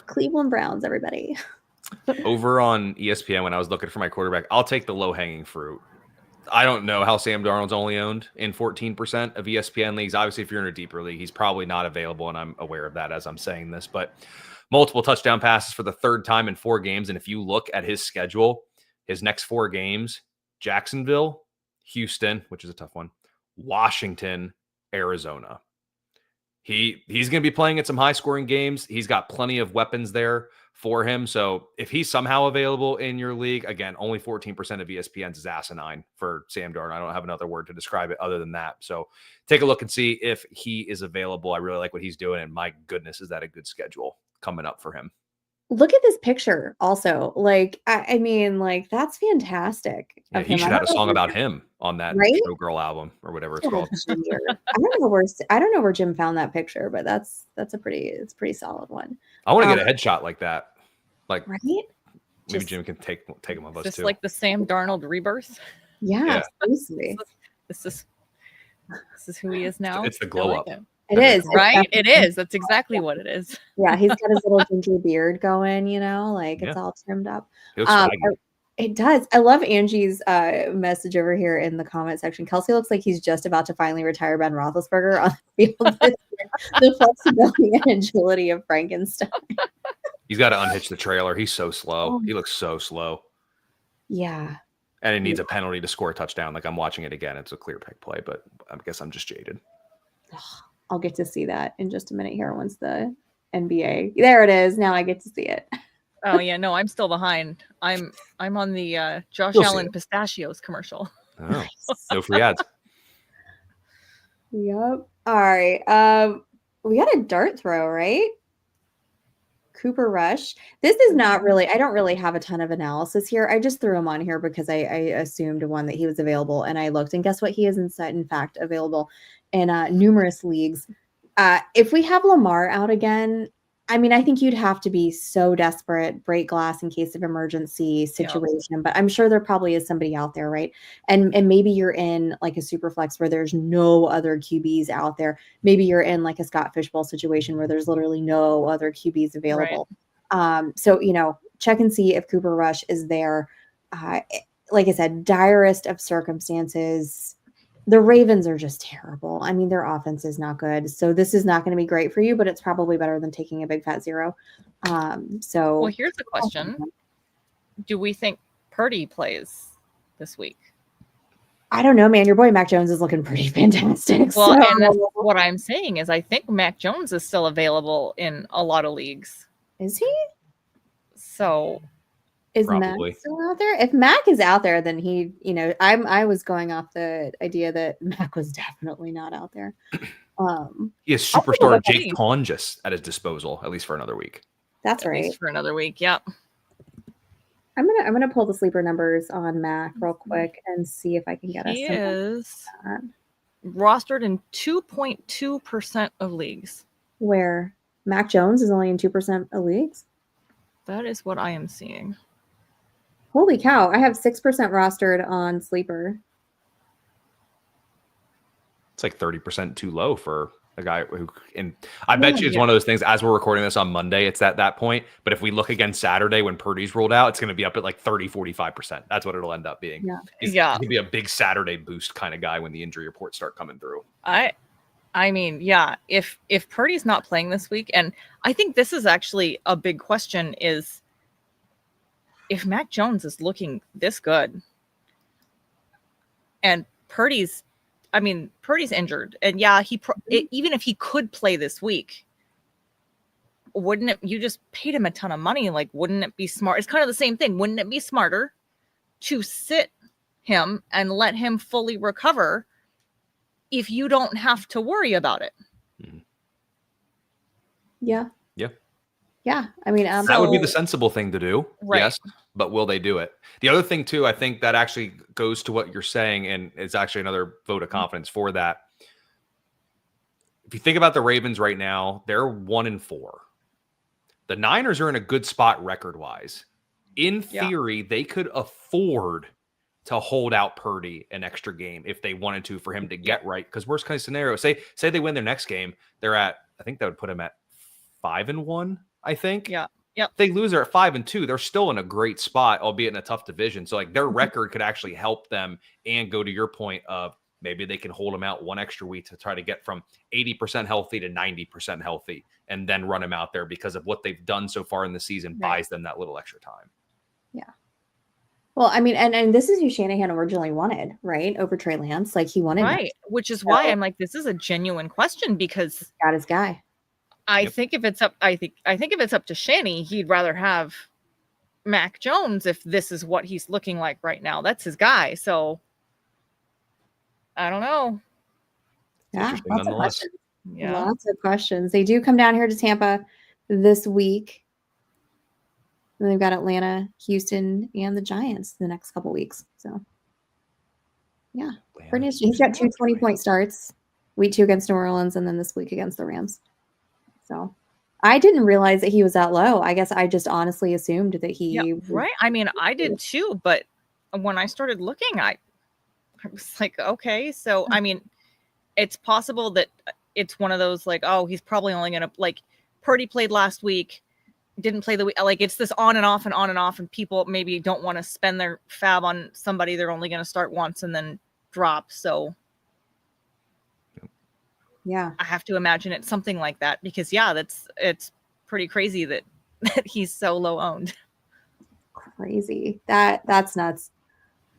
Cleveland Browns, everybody. Over on ESPN, when I was looking for my quarterback, I'll take the low-hanging fruit. I don't know how Sam Darnold's only owned in 14% of ESPN leagues. Obviously, if you're in a deeper league, he's probably not available, and I'm aware of that as I'm saying this. But multiple touchdown passes for the third time in 4 games. And if you look at his schedule, his next 4 games, Jacksonville, Houston, which is a tough one, Washington, Arizona. He's going to be playing at some high-scoring games. He's got plenty of weapons there for him. So if he's somehow available in your league, again, only 14% of ESPN's is asinine for Sam Darnold. I don't have another word to describe it other than that. So take a look and see if he is available. I really like what he's doing. And my goodness, is that a good schedule coming up for him? Look at this picture also. Like, I mean, like, that's fantastic. Yeah, he should have a song about him on that Showgirl album or whatever it's called. I don't know where Jim found that picture, but it's a pretty solid one. I want to get a headshot like that. Like, right? Maybe Jim can take him on us just too. like the Sam Darnold rebirth. Yeah. Seriously. This is who he is now. It's the glow up. It is, right? It is. That's exactly what it is. Yeah, he's got his little ginger beard going, like it's all trimmed up. It does. I love Angie's message over here in the comment section. Kelsey looks like he's just about to finally retire Ben Roethlisberger on the field. The flexibility and agility of Frankenstein. He's got to unhitch the trailer. He's so slow. He looks so slow. Yeah. And it needs a penalty to score a touchdown. Like I'm watching it again. It's a clear pick play, but I guess I'm just jaded. I'll get to see that in just a minute here once the NBA. There it is. Now I get to see it. Oh yeah, no, I'm still behind. I'm on the Josh Allen pistachios commercial. Oh, no free ads. Yep. All right. We got a dart throw, right? Cooper Rush. This is not really, I don't really have a ton of analysis here. I just threw him on here because I assumed one that he was available, and I looked, and guess what? He is in fact available in numerous leagues. If we have Lamar out again, I mean, I think you'd have to be so desperate, break glass in case of emergency situation, but I'm sure there probably is somebody out there, right? And maybe you're in like a super flex where there's no other QBs out there. Maybe you're in like a Scott Fishbowl situation where there's literally no other QBs available. Right. So, check and see if Cooper Rush is there. Like I said, direst of circumstances. The Ravens are just terrible. I mean, their offense is not good. So this is not going to be great for you, but it's probably better than taking a big fat 0. Well, here's the question. do we think Purdy plays this week? I don't know, man. Your boy Mac Jones is looking pretty fantastic. Well, so. and that's what I'm saying is I think Mac Jones is still available in a lot of leagues. Is he? So is probably. Mac still out there? If Mac is out there, then he, I was going off the idea that Mac was definitely not out there. He has superstar Jake Congus at his disposal, at least for another week. That's right. At least for another week, yep. I'm gonna pull the sleeper numbers on Mac real quick and see if I can get us. He is rostered in 2.2% of leagues. Where Mac Jones is only in 2% of leagues. That is what I am seeing. Holy cow! I have 6% rostered on sleeper. It's like 30% too low for a guy who, and I bet you it's one of those things. As we're recording this on Monday, it's at that point. But if we look again Saturday when Purdy's rolled out, it's going to be up at like 30-45%. That's what it'll end up being. He's going to be a big Saturday boost kind of guy when the injury reports start coming through. I mean, yeah, if Purdy's not playing this week, and I think this is actually a big question, is if Mac Jones is looking this good and Purdy's injured, and yeah, even if he could play this week, wouldn't it, you just paid him a ton of money, like, wouldn't it be smart? It's kind of the same thing. Wouldn't it be smarter to sit him and let him fully recover if you don't have to worry about it? Yeah. Yeah. I mean, that would be the sensible thing to do. Right. Yes. But will they do it? The other thing too, I think that actually goes to what you're saying, and it's actually another vote of confidence for that. If you think about the Ravens right now, they're 1-4. The Niners are in a good spot record-wise. In theory, they could afford to hold out Purdy an extra game if they wanted to for him to get right. Because worst case scenario, say they win their next game, they're at, I think that would put him at 5-1, I think. Yeah. Yep. If they lose, they're at 5-2. They're still in a great spot, albeit in a tough division. So like their record could actually help them and go to your point of maybe they can hold them out one extra week to try to get from 80% healthy to 90% healthy and then run them out there because of what they've done so far in the season buys them that little extra time. Yeah. Well, I mean, and this is who Shanahan originally wanted, right? Over Trey Lance. Like he wanted. Right. Which is why I'm like, this is a genuine question because got his guy. I think if it's up to Shanny, he'd rather have Mac Jones if this is what he's looking like right now. That's his guy. So I don't know. Yeah, lots of questions. Yeah. Lots of questions. They do come down here to Tampa this week. And they've got Atlanta, Houston, and the Giants the next couple weeks. So yeah. He's got 2 20-point starts. Week 2 against New Orleans and then this week against the Rams. So I didn't realize that he was that low. I guess I just honestly assumed that he right. I mean, I did too, but when I started looking, I was like, okay, so I mean, it's possible that it's one of those like, oh, he's probably only gonna like Purdy played last week, didn't play the week. Like it's this on and off, and people maybe don't want to spend their fab on somebody they're only gonna start once and then drop. So yeah, I have to imagine it's something like that because it's pretty crazy that he's so low owned. Crazy. That's nuts.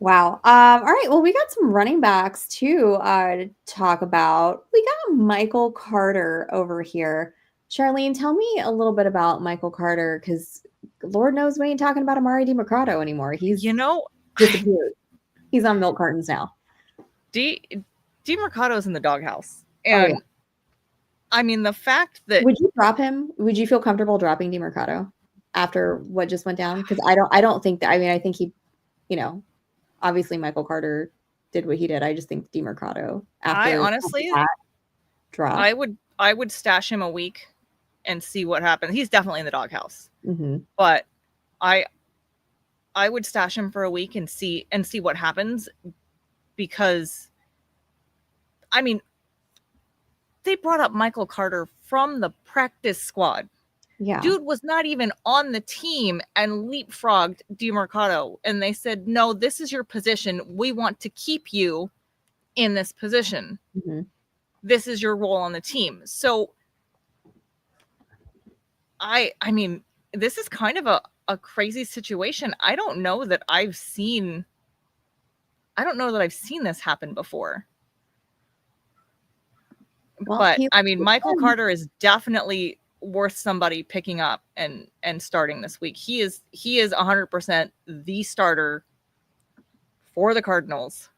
Wow. All right. Well, we got some running backs too to talk about. We got Michael Carter over here. Sharlene, tell me a little bit about Michael Carter because Lord knows we ain't talking about Amari DiMercato anymore. He's disappeared. He's on milk cartons now. DiMercato's in the doghouse. And I mean, the fact that would you drop him? Would you feel comfortable dropping DiMercato after what just went down? Because I don't think that. I mean, I think he, obviously Michael Carter did what he did. I just think DiMercato. I honestly drop. I would stash him a week and see what happens. He's definitely in the doghouse, but I would stash him for a week and see what happens because, I mean. They brought up Michael Carter from the practice squad. Yeah. Dude was not even on the team and leapfrogged DiMercato. And they said, no, this is your position. We want to keep you in this position. This is your role on the team. So I mean, this is kind of a crazy situation. I don't know that I've seen this happen before. Well, But I mean, Michael Carter is definitely worth somebody picking up and starting this week. He is 100% the starter for the Cardinals.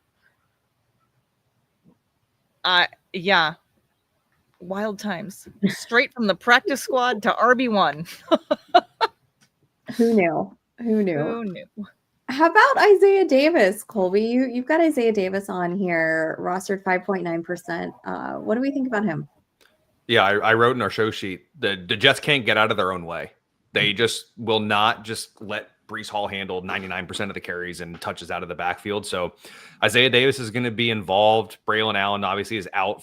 Yeah. Wild times. Straight from the practice squad to RB1. Who knew? Who knew? How about Isaiah Davis, Colby? You've got Isaiah Davis on here, rostered 5.9%. What do we think about him? Yeah, I wrote in our show sheet that the Jets can't get out of their own way. They just will not just let Breece Hall handle 99% of the carries and touches out of the backfield. So Isaiah Davis is going to be involved. Braylon Allen obviously is out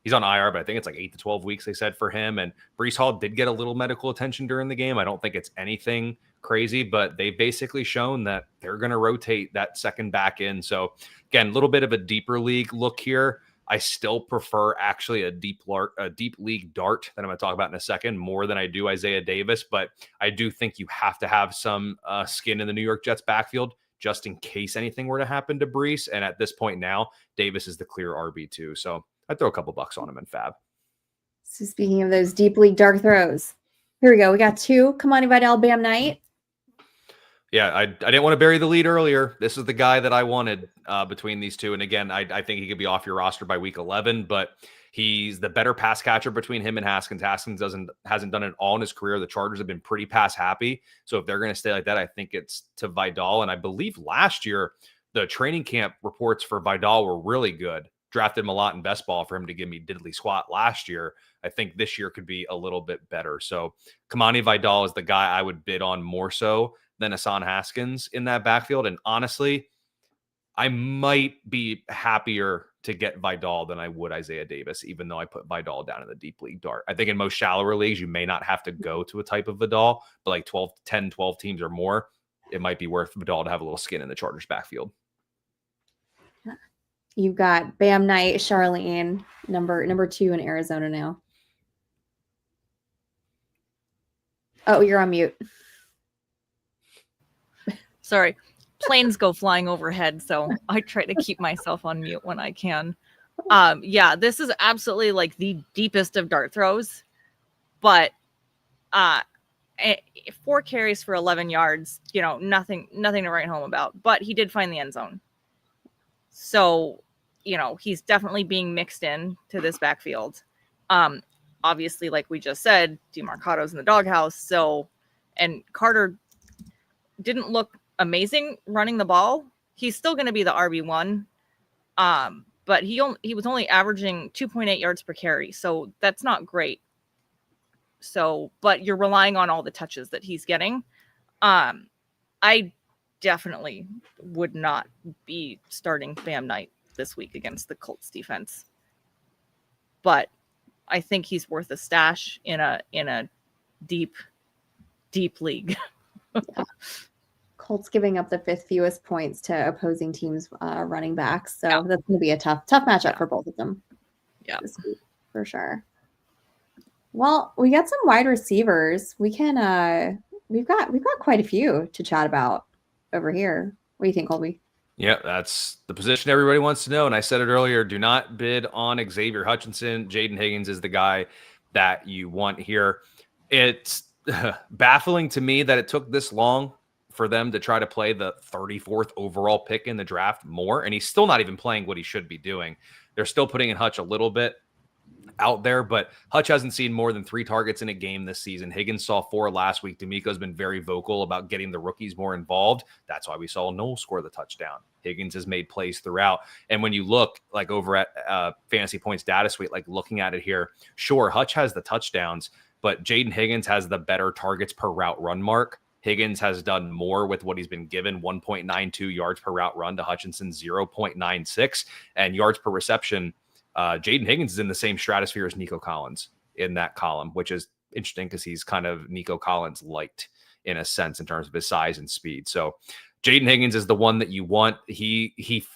he's on IR, but I think it's like 8 to 12 weeks, they said, for him. And Breece Hall did get a little medical attention during the game. I don't think it's anything crazy, but they've basically shown that they're going to rotate that second back in. So again, a little bit of a deeper league look here. I still prefer actually a deep league dart that I'm going to talk about in a second more than I do Isaiah Davis. But I do think you have to have some skin in the New York Jets backfield just in case anything were to happen to Breece. And at this point now, Davis is the clear RB2. So I'd throw a couple bucks on him in Fab. So speaking of those deep league dark throws, here we go. We got 2. Kamani Vidal, Bam Knight. Yeah, I didn't want to bury the lead earlier. This is the guy that I wanted between these two. And again, I think he could be off your roster by week 11, but he's the better pass catcher between him and Haskins. Haskins hasn't done it all in his career. The Chargers have been pretty pass happy. So if they're going to stay like that, I think it's to Vidal. And I believe last year, the training camp reports for Vidal were really good. Drafted him a lot in best ball for him to give me diddly squat last year. I think this year could be a little bit better. So Kamani Vidal is the guy I would bid on more so than Hassan Haskins in that backfield. And honestly, I might be happier to get Vidal than I would Isaiah Davis, even though I put Vidal down in the deep league dart. I think in most shallower leagues, you may not have to go to a type of Vidal, but like 10, 12 teams or more, it might be worth Vidal to have a little skin in the Chargers backfield. You've got Bam Knight, Sharlene, number 2 in Arizona now. Oh, you're on mute. Sorry. Planes go flying overhead, so I try to keep myself on mute when I can. Yeah, this is absolutely like the deepest of dart throws, but 4 carries for 11 yards, nothing to write home about, but he did find the end zone. So, he's definitely being mixed in to this backfield. Obviously, like we just said, DeMarcado's in the doghouse. So, and Carter didn't look amazing running the ball. He's still going to be the RB1. But he was only averaging 2.8 yards per carry. So that's not great. So, but you're relying on all the touches that he's getting. I definitely would not be starting Bam Knight this week against the Colts defense. But I think he's worth a stash in a deep league. Yeah. Colts giving up the 5th fewest points to opposing teams' running backs. So that's going to be a tough matchup for both of them. Yeah, this week, for sure. Well, we got some wide receivers. We can we've got quite a few to chat about over here. What do you think, Colby? Yeah, that's the position everybody wants to know. And I said it earlier, do not bid on Xavier Hutchinson. Jaden Higgins is the guy that you want here. It's baffling to me that it took this long for them to try to play the 34th overall pick in the draft more. And he's still not even playing what he should be doing. They're still putting in Hutch a little bit out there, but Hutch hasn't seen more than 3 targets in a game this season. Higgins saw 4 last week. D'Amico's been very vocal about getting the rookies more involved. That's why we saw Noel score the touchdown. Higgins has made plays throughout. And when you look like over at Fantasy Points Data Suite, like looking at it here, sure, Hutch has the touchdowns, but Jaden Higgins has the better targets per route run mark. Higgins has done more with what he's been given, 1.92 yards per route run to Hutchinson's 0.96, and yards per reception. Jaden Higgins is in the same stratosphere as Nico Collins in that column, which is interesting because he's kind of Nico Collins light in a sense in terms of his size and speed. So Jaden Higgins is the one that you want. He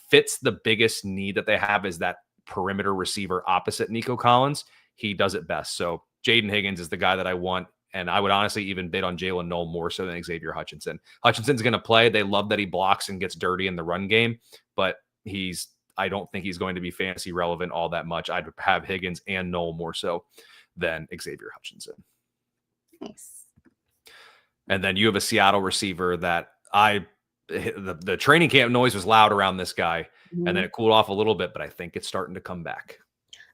fits the biggest need that they have is that perimeter receiver opposite Nico Collins. He does it best. So Jaden Higgins is the guy that I want And I would honestly even bid on Jalen Noel more so than Xavier Hutchinson. Hutchinson's going to play. They love that he blocks and gets dirty in the run game, but I don't think he's going to be fantasy relevant all that much. I'd have Higgins and Noel more so than Xavier Hutchinson. Nice. And then you have a Seattle receiver that the training camp noise was loud around this guy, and then it cooled off a little bit, but I think it's starting to come back.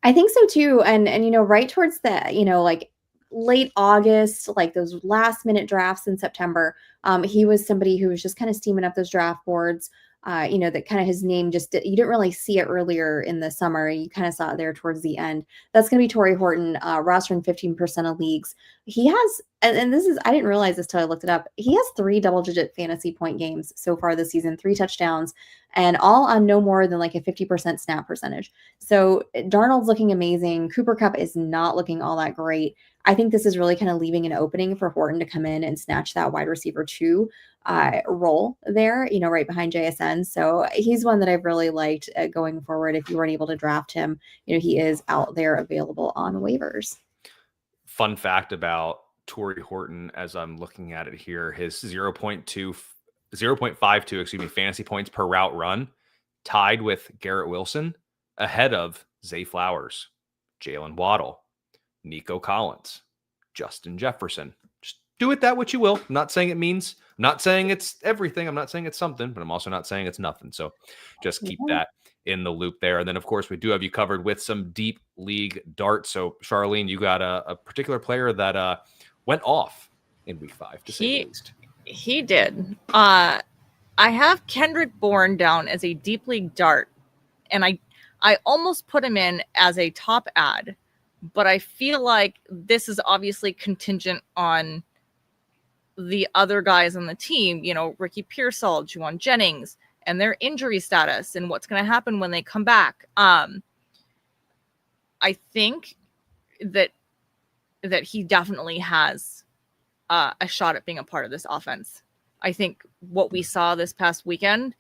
I think so too. And right towards the, like late August, like those last minute drafts in September, he was somebody who was just kind of steaming up those draft boards. That kind of his name you didn't really see it earlier in the summer. You kind of saw it there towards the end. That's going to be Torrey Horton, roster in 15% of leagues. He has, and this is, I didn't realize this till I looked it up. He has 3 double-digit fantasy point games so far this season, 3 touchdowns, and all on no more than like a 50% snap percentage. So Darnold's looking amazing. Cooper Kupp is not looking all that great. I think this is really kind of leaving an opening for Horton to come in and snatch that wide receiver 2 role there, right behind JSN. So he's one that I've really liked going forward. If you weren't able to draft him, he is out there available on waivers. Fun fact about Torrey Horton, as I'm looking at it here, his 0.52 fantasy points per route run, tied with Garrett Wilson, ahead of Zay Flowers, Jalen Waddle, Nico Collins, Justin Jefferson. Just do it that what you will. I'm not saying it means, I'm not saying it's everything. I'm not saying it's something, but I'm also not saying it's nothing. So just keep that in the loop there. And then, of course, we do have you covered with some deep league darts. So, Sharlene, you got a particular player that went off in week 5, to say the least. He did. I have Kendrick Bourne down as a deep league dart, and I almost put him in as a top ad, but I feel like this is obviously contingent on the other guys on the team, Ricky Pearsall, Juwan Jennings, and their injury status and what's going to happen when they come back. I think that he definitely has a shot at being a part of this offense. I think what we saw this past weekend,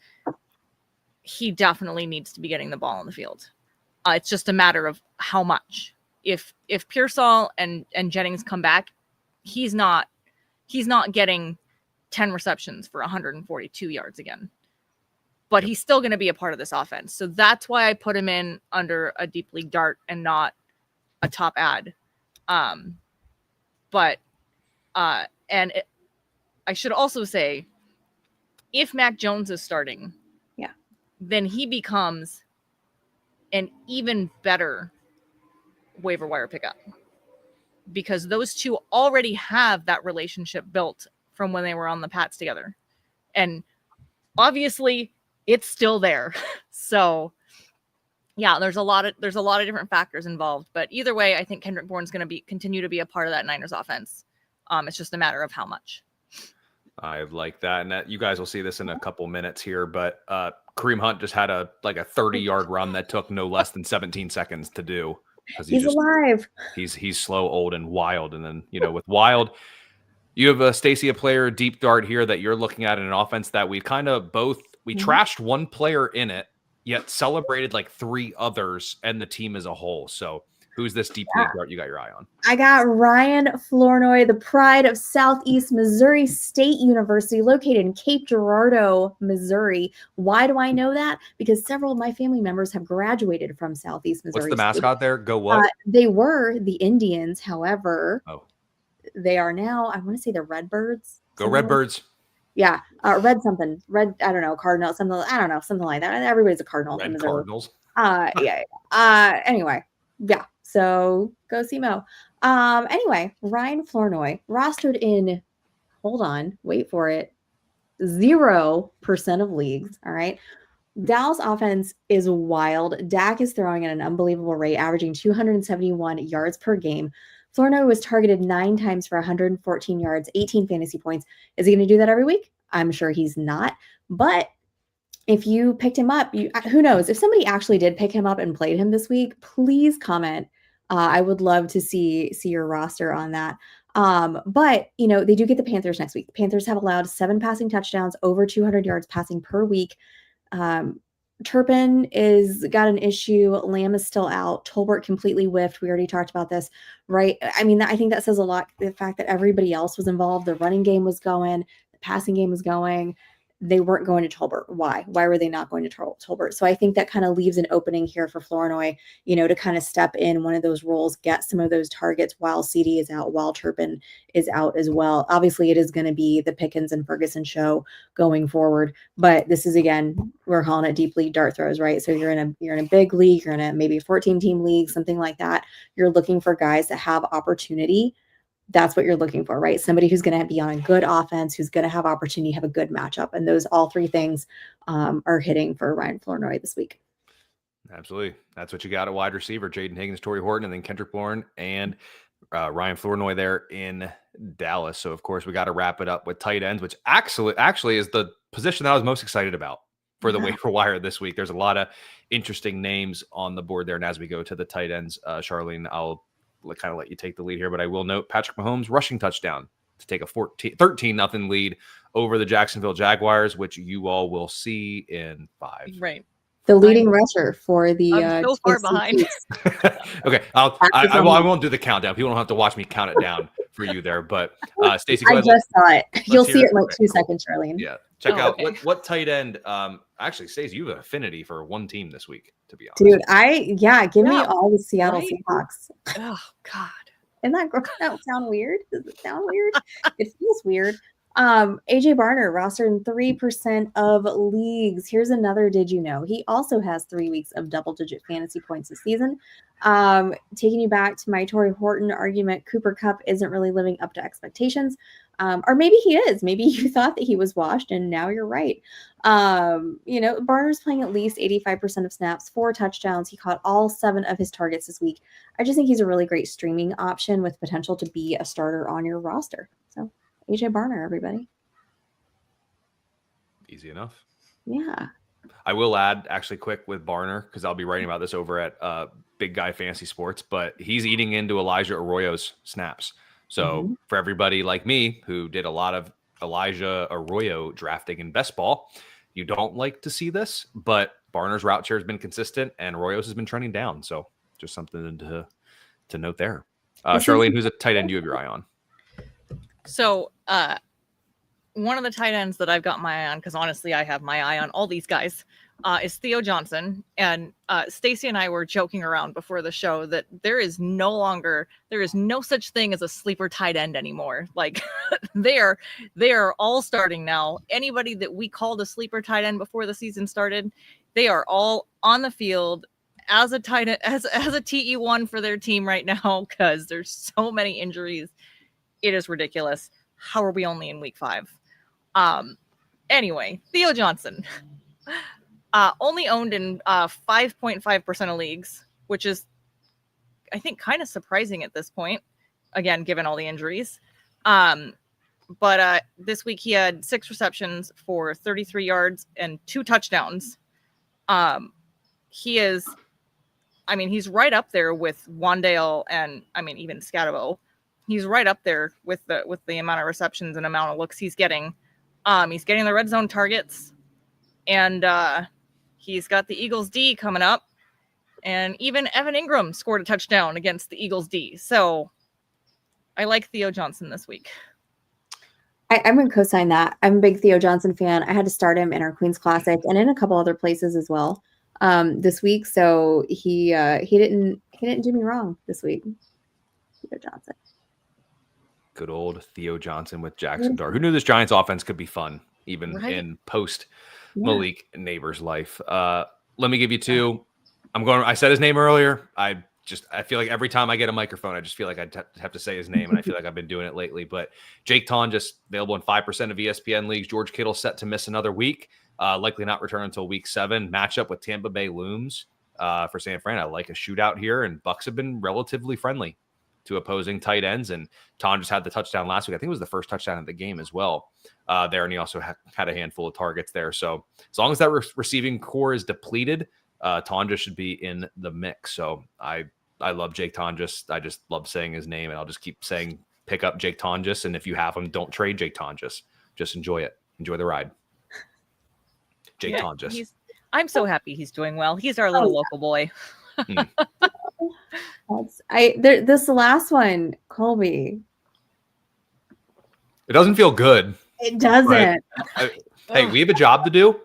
he definitely needs to be getting the ball on the field. It's just a matter of how much. If Pearsall and Jennings come back, he's not getting 10 receptions for 142 yards again. But he's still going to be a part of this offense. So that's why I put him in under a deep league dart and not a top ad. I should also say, if Mac Jones is starting, then he becomes an even better waiver wire pickup, because those two already have that relationship built from when they were on the Pats together. And obviously it's still there. So yeah, there's a lot of different factors involved, but either way, I think Kendrick Bourne's going to continue to be a part of that Niners offense. It's just a matter of how much. I like that. And that you guys will see this in a couple minutes here, but Kareem Hunt just had a 30-yard run that took no less than 17 seconds to do. He's alive. He's slow, old, and wild. And then, with wild, you have a Stacy, a player deep dart here that you're looking at in an offense that we kind of trashed one player in it, yet celebrated like 3 others and the team as a whole. So who's this deep league dart you got your eye on? I got Ryan Flournoy, the pride of Southeast Missouri State University, located in Cape Girardeau, Missouri. Why do I know that? Because several of my family members have graduated from Southeast Missouri. What's the mascot there? Go what? They were the Indians. However, they are now, I want to say the Redbirds. Go Redbirds. Yeah. Red something. Red, I don't know, Cardinal, something, I don't know, something like that. Everybody's a Cardinal. Red Cardinals. Anyway. Yeah. So go SEMO. Anyway, Ryan Flournoy rostered in, wait for it, 0% of leagues. All right. Dallas offense is wild. Dak is throwing at an unbelievable rate, averaging 271 yards per game. Flournoy was targeted 9 times for 114 yards, 18 fantasy points. Is he going to do that every week? I'm sure he's not. But if you picked him up, who knows? If somebody actually did pick him up and played him this week, please comment. I would love to see your roster on that. But they do get the Panthers next week. The Panthers have allowed 7 passing touchdowns, over 200 yards passing per week. Turpin is got an issue. Lamb is still out. Tolbert completely whiffed. We already talked about this, right? I mean, I think that says a lot. The fact that everybody else was involved, the running game was going, the passing game was going. They weren't going to Tolbert. Why? Why were they not going to Tolbert? So I think that kind of leaves an opening here for Flournoy, to kind of step in one of those roles, get some of those targets while CD is out, while Turpin is out as well. Obviously, it is going to be the Pickens and Ferguson show going forward. But this is, again, we're calling it deep league dart throws, right? So you're in a big league, you're in a maybe 14-team league, something like that. You're looking for guys that have opportunity. That's what you're looking for, right? Somebody who's going to be on a good offense, who's going to have opportunity, have a good matchup. And those all three things are hitting for Ryan Flournoy this week. Absolutely. That's what you got at wide receiver. Jaden Higgins, Torrey Horton, and then Kendrick Bourne and Ryan Flournoy there in Dallas. So, of course, we got to wrap it up with tight ends, which actually is the position that I was most excited about for the waiver wire this week. There's a lot of interesting names on the board there. And as we go to the tight ends, Sharlene, I'll kind of let you take the lead here, but I will note Patrick Mahomes rushing touchdown to take a 13-0 lead over the Jacksonville Jaguars, which you all will see in 5. Right. The leading rusher for the I'm so far behind. Okay, I won't do the countdown. People don't have to watch me count it down for you there. But Stacy, I just saw it. You'll see it in like 2 seconds, Sharlene. Yeah, check out what tight end. Actually, Stacy, you have an affinity for one team this week, to be honest. Dude, give me all the Seattle Seahawks. Oh God, Isn't that sound weird? Does it sound weird? It feels weird. AJ Barner rostered in 3% of leagues. Here's another did you know. He also has 3 weeks of double-digit fantasy points this season. Taking you back to my Torrey Horton argument, Cooper Kupp isn't really living up to expectations. Or maybe he is. Maybe you thought that he was washed and now you're right. Barner's playing at least 85% of snaps, 4 touchdowns. He caught all 7 of his targets this week. I just think he's a really great streaming option with potential to be a starter on your roster. So AJ Barner, everybody. Easy enough. Yeah. I will add actually quick with Barner, because I'll be writing about this over at Big Guy Fantasy Sports, but he's eating into Elijah Arroyo's snaps. So for everybody like me who did a lot of Elijah Arroyo drafting in best ball, you don't like to see this, but Barner's route share has been consistent and Arroyo's has been trending down. So just something to note there. Sharlene, who's a tight end you have your eye on? So one of the tight ends that I've got my eye on, because honestly I have my eye on all these guys, is Theo Johnson. And Stacy and I were joking around before the show that there is no such thing as a sleeper tight end anymore. Like they are all starting now. Anybody that we called a sleeper tight end before the season started, they are all on the field as a tight end, as a TE1 for their team right now, because there's so many injuries. It is ridiculous. How are we only in week 5? Anyway, Theo Johnson, only owned in 5.5% of leagues, which is, I think, kind of surprising at this point, again, given all the injuries. But this week he had 6 receptions for 33 yards and 2 touchdowns. He's right up there with Wandale and, even Scatabo. He's right up there with the amount of receptions and amount of looks he's getting. He's getting the red zone targets, and he's got the Eagles D coming up, and even Evan Ingram scored a touchdown against the Eagles D. So I like Theo Johnson this week. I'm going to co-sign that. I'm a big Theo Johnson fan. I had to start him in our Queen's Classic and in a couple other places as well this week. So he didn't do me wrong this week. Theo Johnson. Good old Theo Johnson with Jackson Dart. Who knew this Giants offense could be fun, even in post Malik Neighbors' life? Let me give you 2. I said his name earlier. I feel like every time I get a microphone, I just feel like I have to say his name, and I feel like I've been doing it lately. But Jake Ton, just available in 5% of ESPN leagues. George Kittle set to miss another week, likely not return until week 7. Matchup with Tampa Bay looms for San Fran. I like a shootout here, and Bucks have been relatively friendly to opposing tight ends, and Ton just had the touchdown last week. I think it was the first touchdown of the game as well there, and he also had a handful of targets there. So as long as that receiving core is depleted, Tonja should be in the mix. So I love Jake Tonjas. I just love saying his name, and I'll just keep saying pick up Jake Tonjas, and if you have him, don't trade Jake Tonjas. Just enjoy it. Enjoy the ride. Tonjas. I'm so happy he's doing well. He's our little local boy. This last one, Colby. It doesn't feel good. It doesn't. Hey, we have a job to do,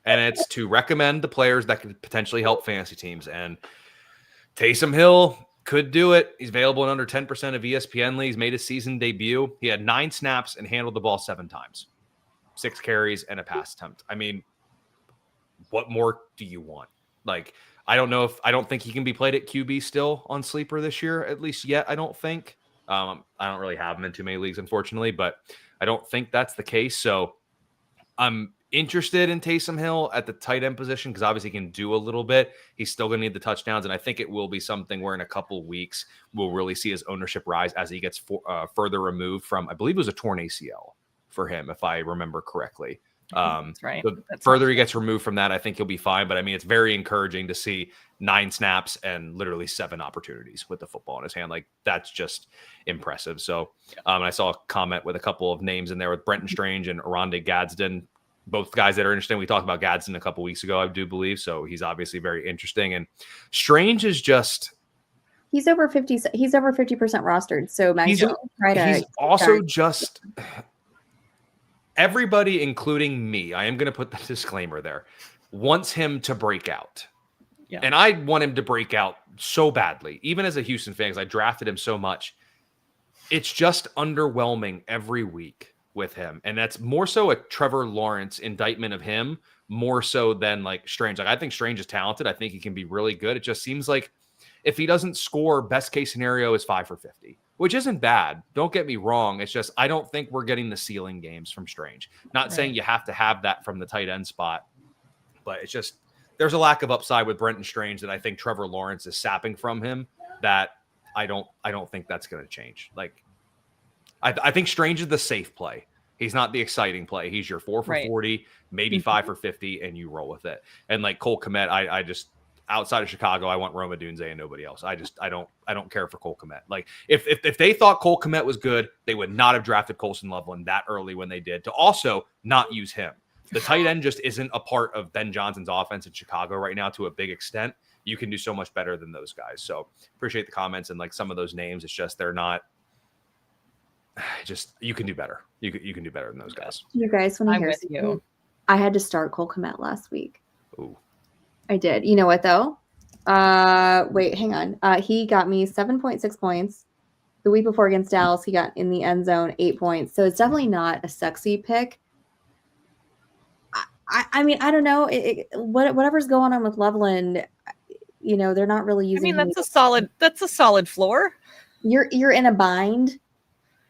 and it's to recommend the players that could potentially help fantasy teams. And Taysom Hill could do it. He's available in under 10% of ESPN leagues, made his season debut. He had 9 snaps and handled the ball 7 times, 6 carries and a pass attempt. I mean, what more do you want? Like, I don't think he can be played at QB still on Sleeper this year, at least yet. I don't think. I don't really have him in too many leagues, unfortunately, but I don't think that's the case. So I'm interested in Taysom Hill at the tight end position because obviously he can do a little bit. He's still going to need the touchdowns, and I think it will be something where in a couple weeks we'll really see his ownership rise as he gets further removed from, I believe it was a torn ACL for him, if I remember correctly. That's right. The further he gets removed from that, I think he'll be fine. But I mean, it's very encouraging to see 9 snaps and literally 7 opportunities with the football in his hand. Like, that's just impressive. So I saw a comment with a couple of names in there with Brenton Strange and Oronde Gadsden, both guys that are interesting. We talked about Gadsden a couple weeks ago, I do believe. So he's obviously very interesting. And Strange is just, he's over 50%. He's over 50% rostered. So Max, he's also just, everybody, including me, I am going to put the disclaimer there, wants him to break out. Yeah. And I want him to break out so badly, even as a Houston fan, because I drafted him so much. It's just underwhelming every week with him. And that's more so a Trevor Lawrence indictment of him, more so than like Strange. Like, I think Strange is talented. I think he can be really good. It just seems like if he doesn't score, best case scenario is 5 for 50. Which isn't bad. Don't get me wrong. It's just I don't think we're getting the ceiling games from Strange. Not saying you have to have that from the tight end spot, but it's just there's a lack of upside with Brenton Strange that I think Trevor Lawrence is sapping from him that I don't think that's going to change. Like, I think Strange is the safe play. He's not the exciting play. He's your 4 for 40, maybe 5 for 50, and you roll with it. And like Cole Kmet, I just outside of Chicago, I want Roma Dunze and nobody else. I don't care for Cole Kmet. Like, if they thought Cole Kmet was good, they would not have drafted Colson Loveland that early when they did, to also not use him. The tight end just isn't a part of Ben Johnson's offense in Chicago right now to a big extent. You can do so much better than those guys. So appreciate the comments, and like some of those names, it's just they're not. Just you can do better. You can do better than those guys. You guys, when I'm with you. I had to start Cole Kmet last week. Ooh. I did. You know what though? Wait, hang on. He got me 7.6 points. The week before against Dallas, he got in the end zone 8 points. So it's definitely not a sexy pick. I mean, I don't know. Whatever's going on with Loveland, you know, they're not really using. I mean, that's a solid floor. You're in a bind,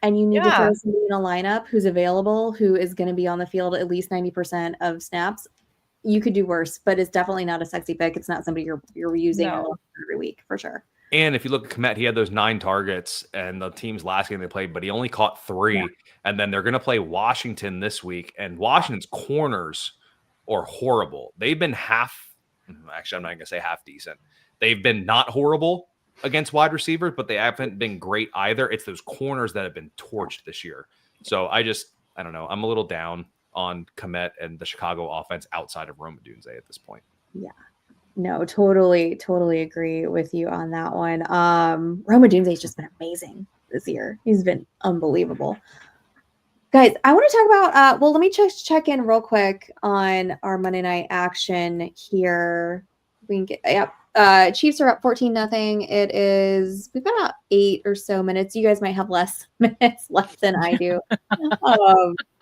and you need to throw somebody in a lineup who's available, who is going to be on the field at least 90% of snaps. You could do worse, but it's definitely not a sexy pick. It's not somebody you're using every week for sure. And if you look at Kmet, he had those 9 targets and the team's last game they played, but he only caught 3. Yeah. And then they're going to play Washington this week, and Washington's corners are horrible. They've been actually, I'm not going to say half decent. They've been not horrible against wide receivers, but they haven't been great either. It's those corners that have been torched this year. So I don't know. I'm a little down on Kmet and the Chicago offense outside of Roma Dunze at this point. Yeah. No, totally agree with you on that one. Roma Dunze has just been amazing this year. He's been unbelievable. Guys, I want to talk about, let me check in real quick on our Monday night action here. We can get, Chiefs are up 14-0. We've got about 8 or so minutes. You guys might have less minutes left than I do.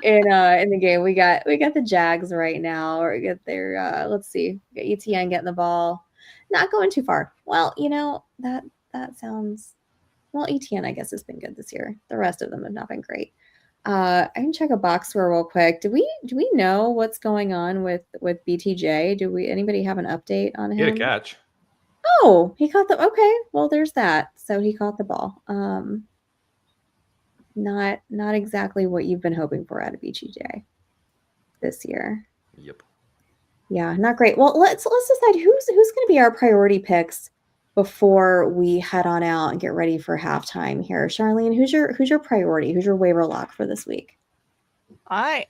In the game, we got the Jags right now. Or get their let's see, we got ETN getting the ball, not going too far. Well, you know that sounds well. ETN, I guess, has been good this year. The rest of them have not been great. I can check a box score real quick. Do we know what's going on with BTJ? Anybody have an update on him? He had a catch. Oh, he caught okay. Well, there's that. So he caught the ball. Not exactly what you've been hoping for out of BTJ this year. Yep. Yeah, not great. Well, let's decide who's going to be our priority picks before we head on out and get ready for halftime here. Sharlene, who's your priority? Who's your waiver lock for this week? I'm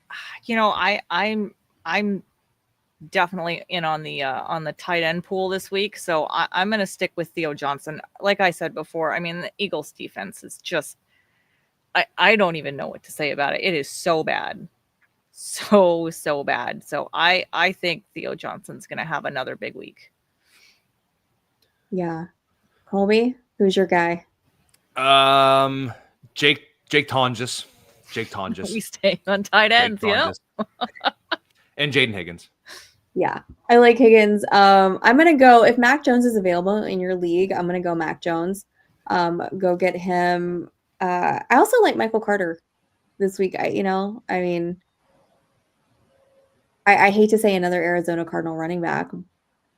definitely in on the tight end pool this week. So I'm going to stick with Theo Johnson. Like I said before, I mean, the Eagles defense is just, I don't even know what to say about it. It is so bad. So bad. So I think Theo Johnson's going to have another big week. Yeah. Colby, who's your guy? Jake Tonjes. Jake Tonjes. We stay on tight ends, yeah. And Jaden Higgins. Yeah, I like Higgins. I'm gonna go if Mac Jones is available in your league. I'm gonna go Mac Jones. Go get him. I also like Michael Carter this week. I mean, I hate to say another Arizona Cardinal running back.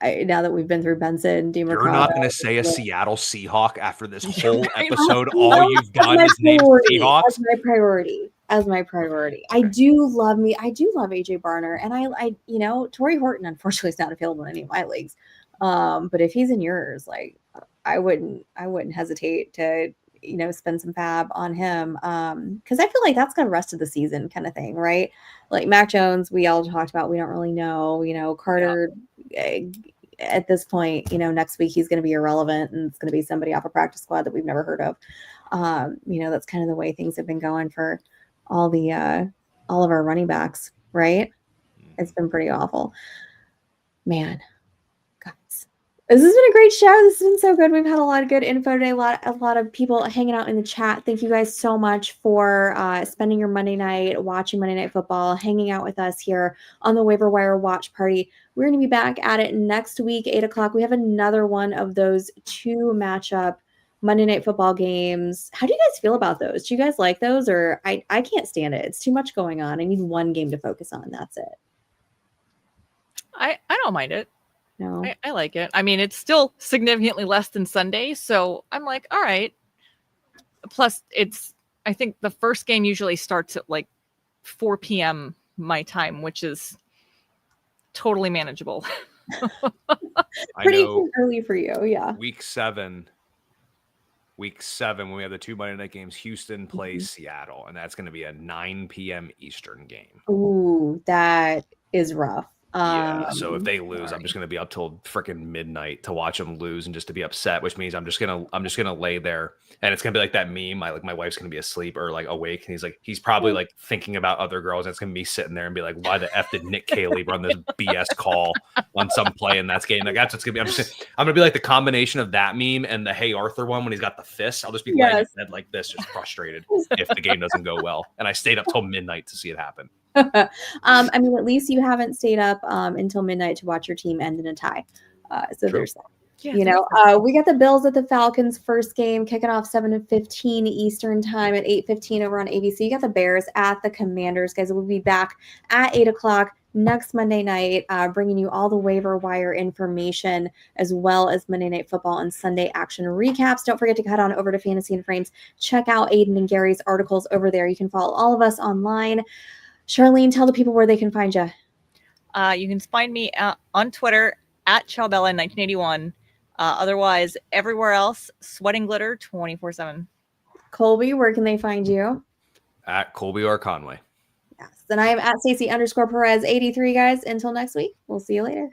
Now that we've been through Benson, DeMarcado. You're not going to say a Seattle Seahawk after this whole episode. All you've done is name Seahawks. As my priority. I do love AJ Barner, and I Torrey Horton unfortunately is not available in any of my leagues. But if he's in yours, like I wouldn't hesitate to spend some fab on him, because I feel like that's kind of rest of the season kind of thing, right? Like Mac Jones, we all talked about, we don't really know. Carter, at this point, next week he's going to be irrelevant, and it's going to be somebody off a practice squad that we've never heard of. That's kind of the way things have been going for all of our running backs, right? It's been pretty awful, man. Guys, this has been a great show. This has been so good. We've had a lot of good info today. A lot of people hanging out in the chat. Thank you guys so much for spending your Monday night watching Monday Night Football, hanging out with us here on the Waiver Wire Watch Party. We're going to be back at it next week, 8:00. We have another one of those 2 matchup Monday Night Football games. How do you guys feel about those? Do you guys like those, or I can't stand it? It's too much going on. I need one game to focus on. That's it. I don't mind it. No, I like it. I mean, it's still significantly less than Sunday, so I'm like, all right. Plus, I think the first game usually starts at like 4 p.m. my time, which is totally manageable. Pretty early for you, yeah. Week 7, when we have the 2 Monday night games, Houston plays Seattle, and that's going to be a 9 p.m. Eastern game. Ooh, that is rough. Yeah, so if they lose, I'm just going to be up till freaking midnight to watch them lose and just to be upset, which means I'm just gonna lay there, and it's gonna be like that meme. My wife's gonna be asleep or like awake, and he's probably like thinking about other girls, and it's gonna be sitting there and be like, why the f did Nick Caley run this BS call on some play in that game? Like that's what's gonna be. I'm gonna be like the combination of that meme and the Hey Arthur one when he's got the fist. I'll just be laying in bed like this, just frustrated if the game doesn't go well, and I stayed up till midnight to see it happen. I mean, at least you haven't stayed up until midnight to watch your team end in a tie. So True. there's that. Yeah, we got the Bills at the Falcons first game kicking off 7:15 Eastern time at 8:15 over on ABC. You got the Bears at the Commanders. Guys, we'll be back at 8:00 next Monday night, bringing you all the waiver wire information as well as Monday Night Football and Sunday action recaps. Don't forget to head on over to Fantasy and Frames. Check out Aiden and Gary's articles over there. You can follow all of us online. Charlene, tell the people where they can find you. You can find me on Twitter at Chalbella1981. Otherwise, everywhere else, Sweating Glitter 24/7. Colby, where can they find you? At Colby or Conway. Yes. And I am at Stacy _Perez 83, guys. Until next week, we'll see you later.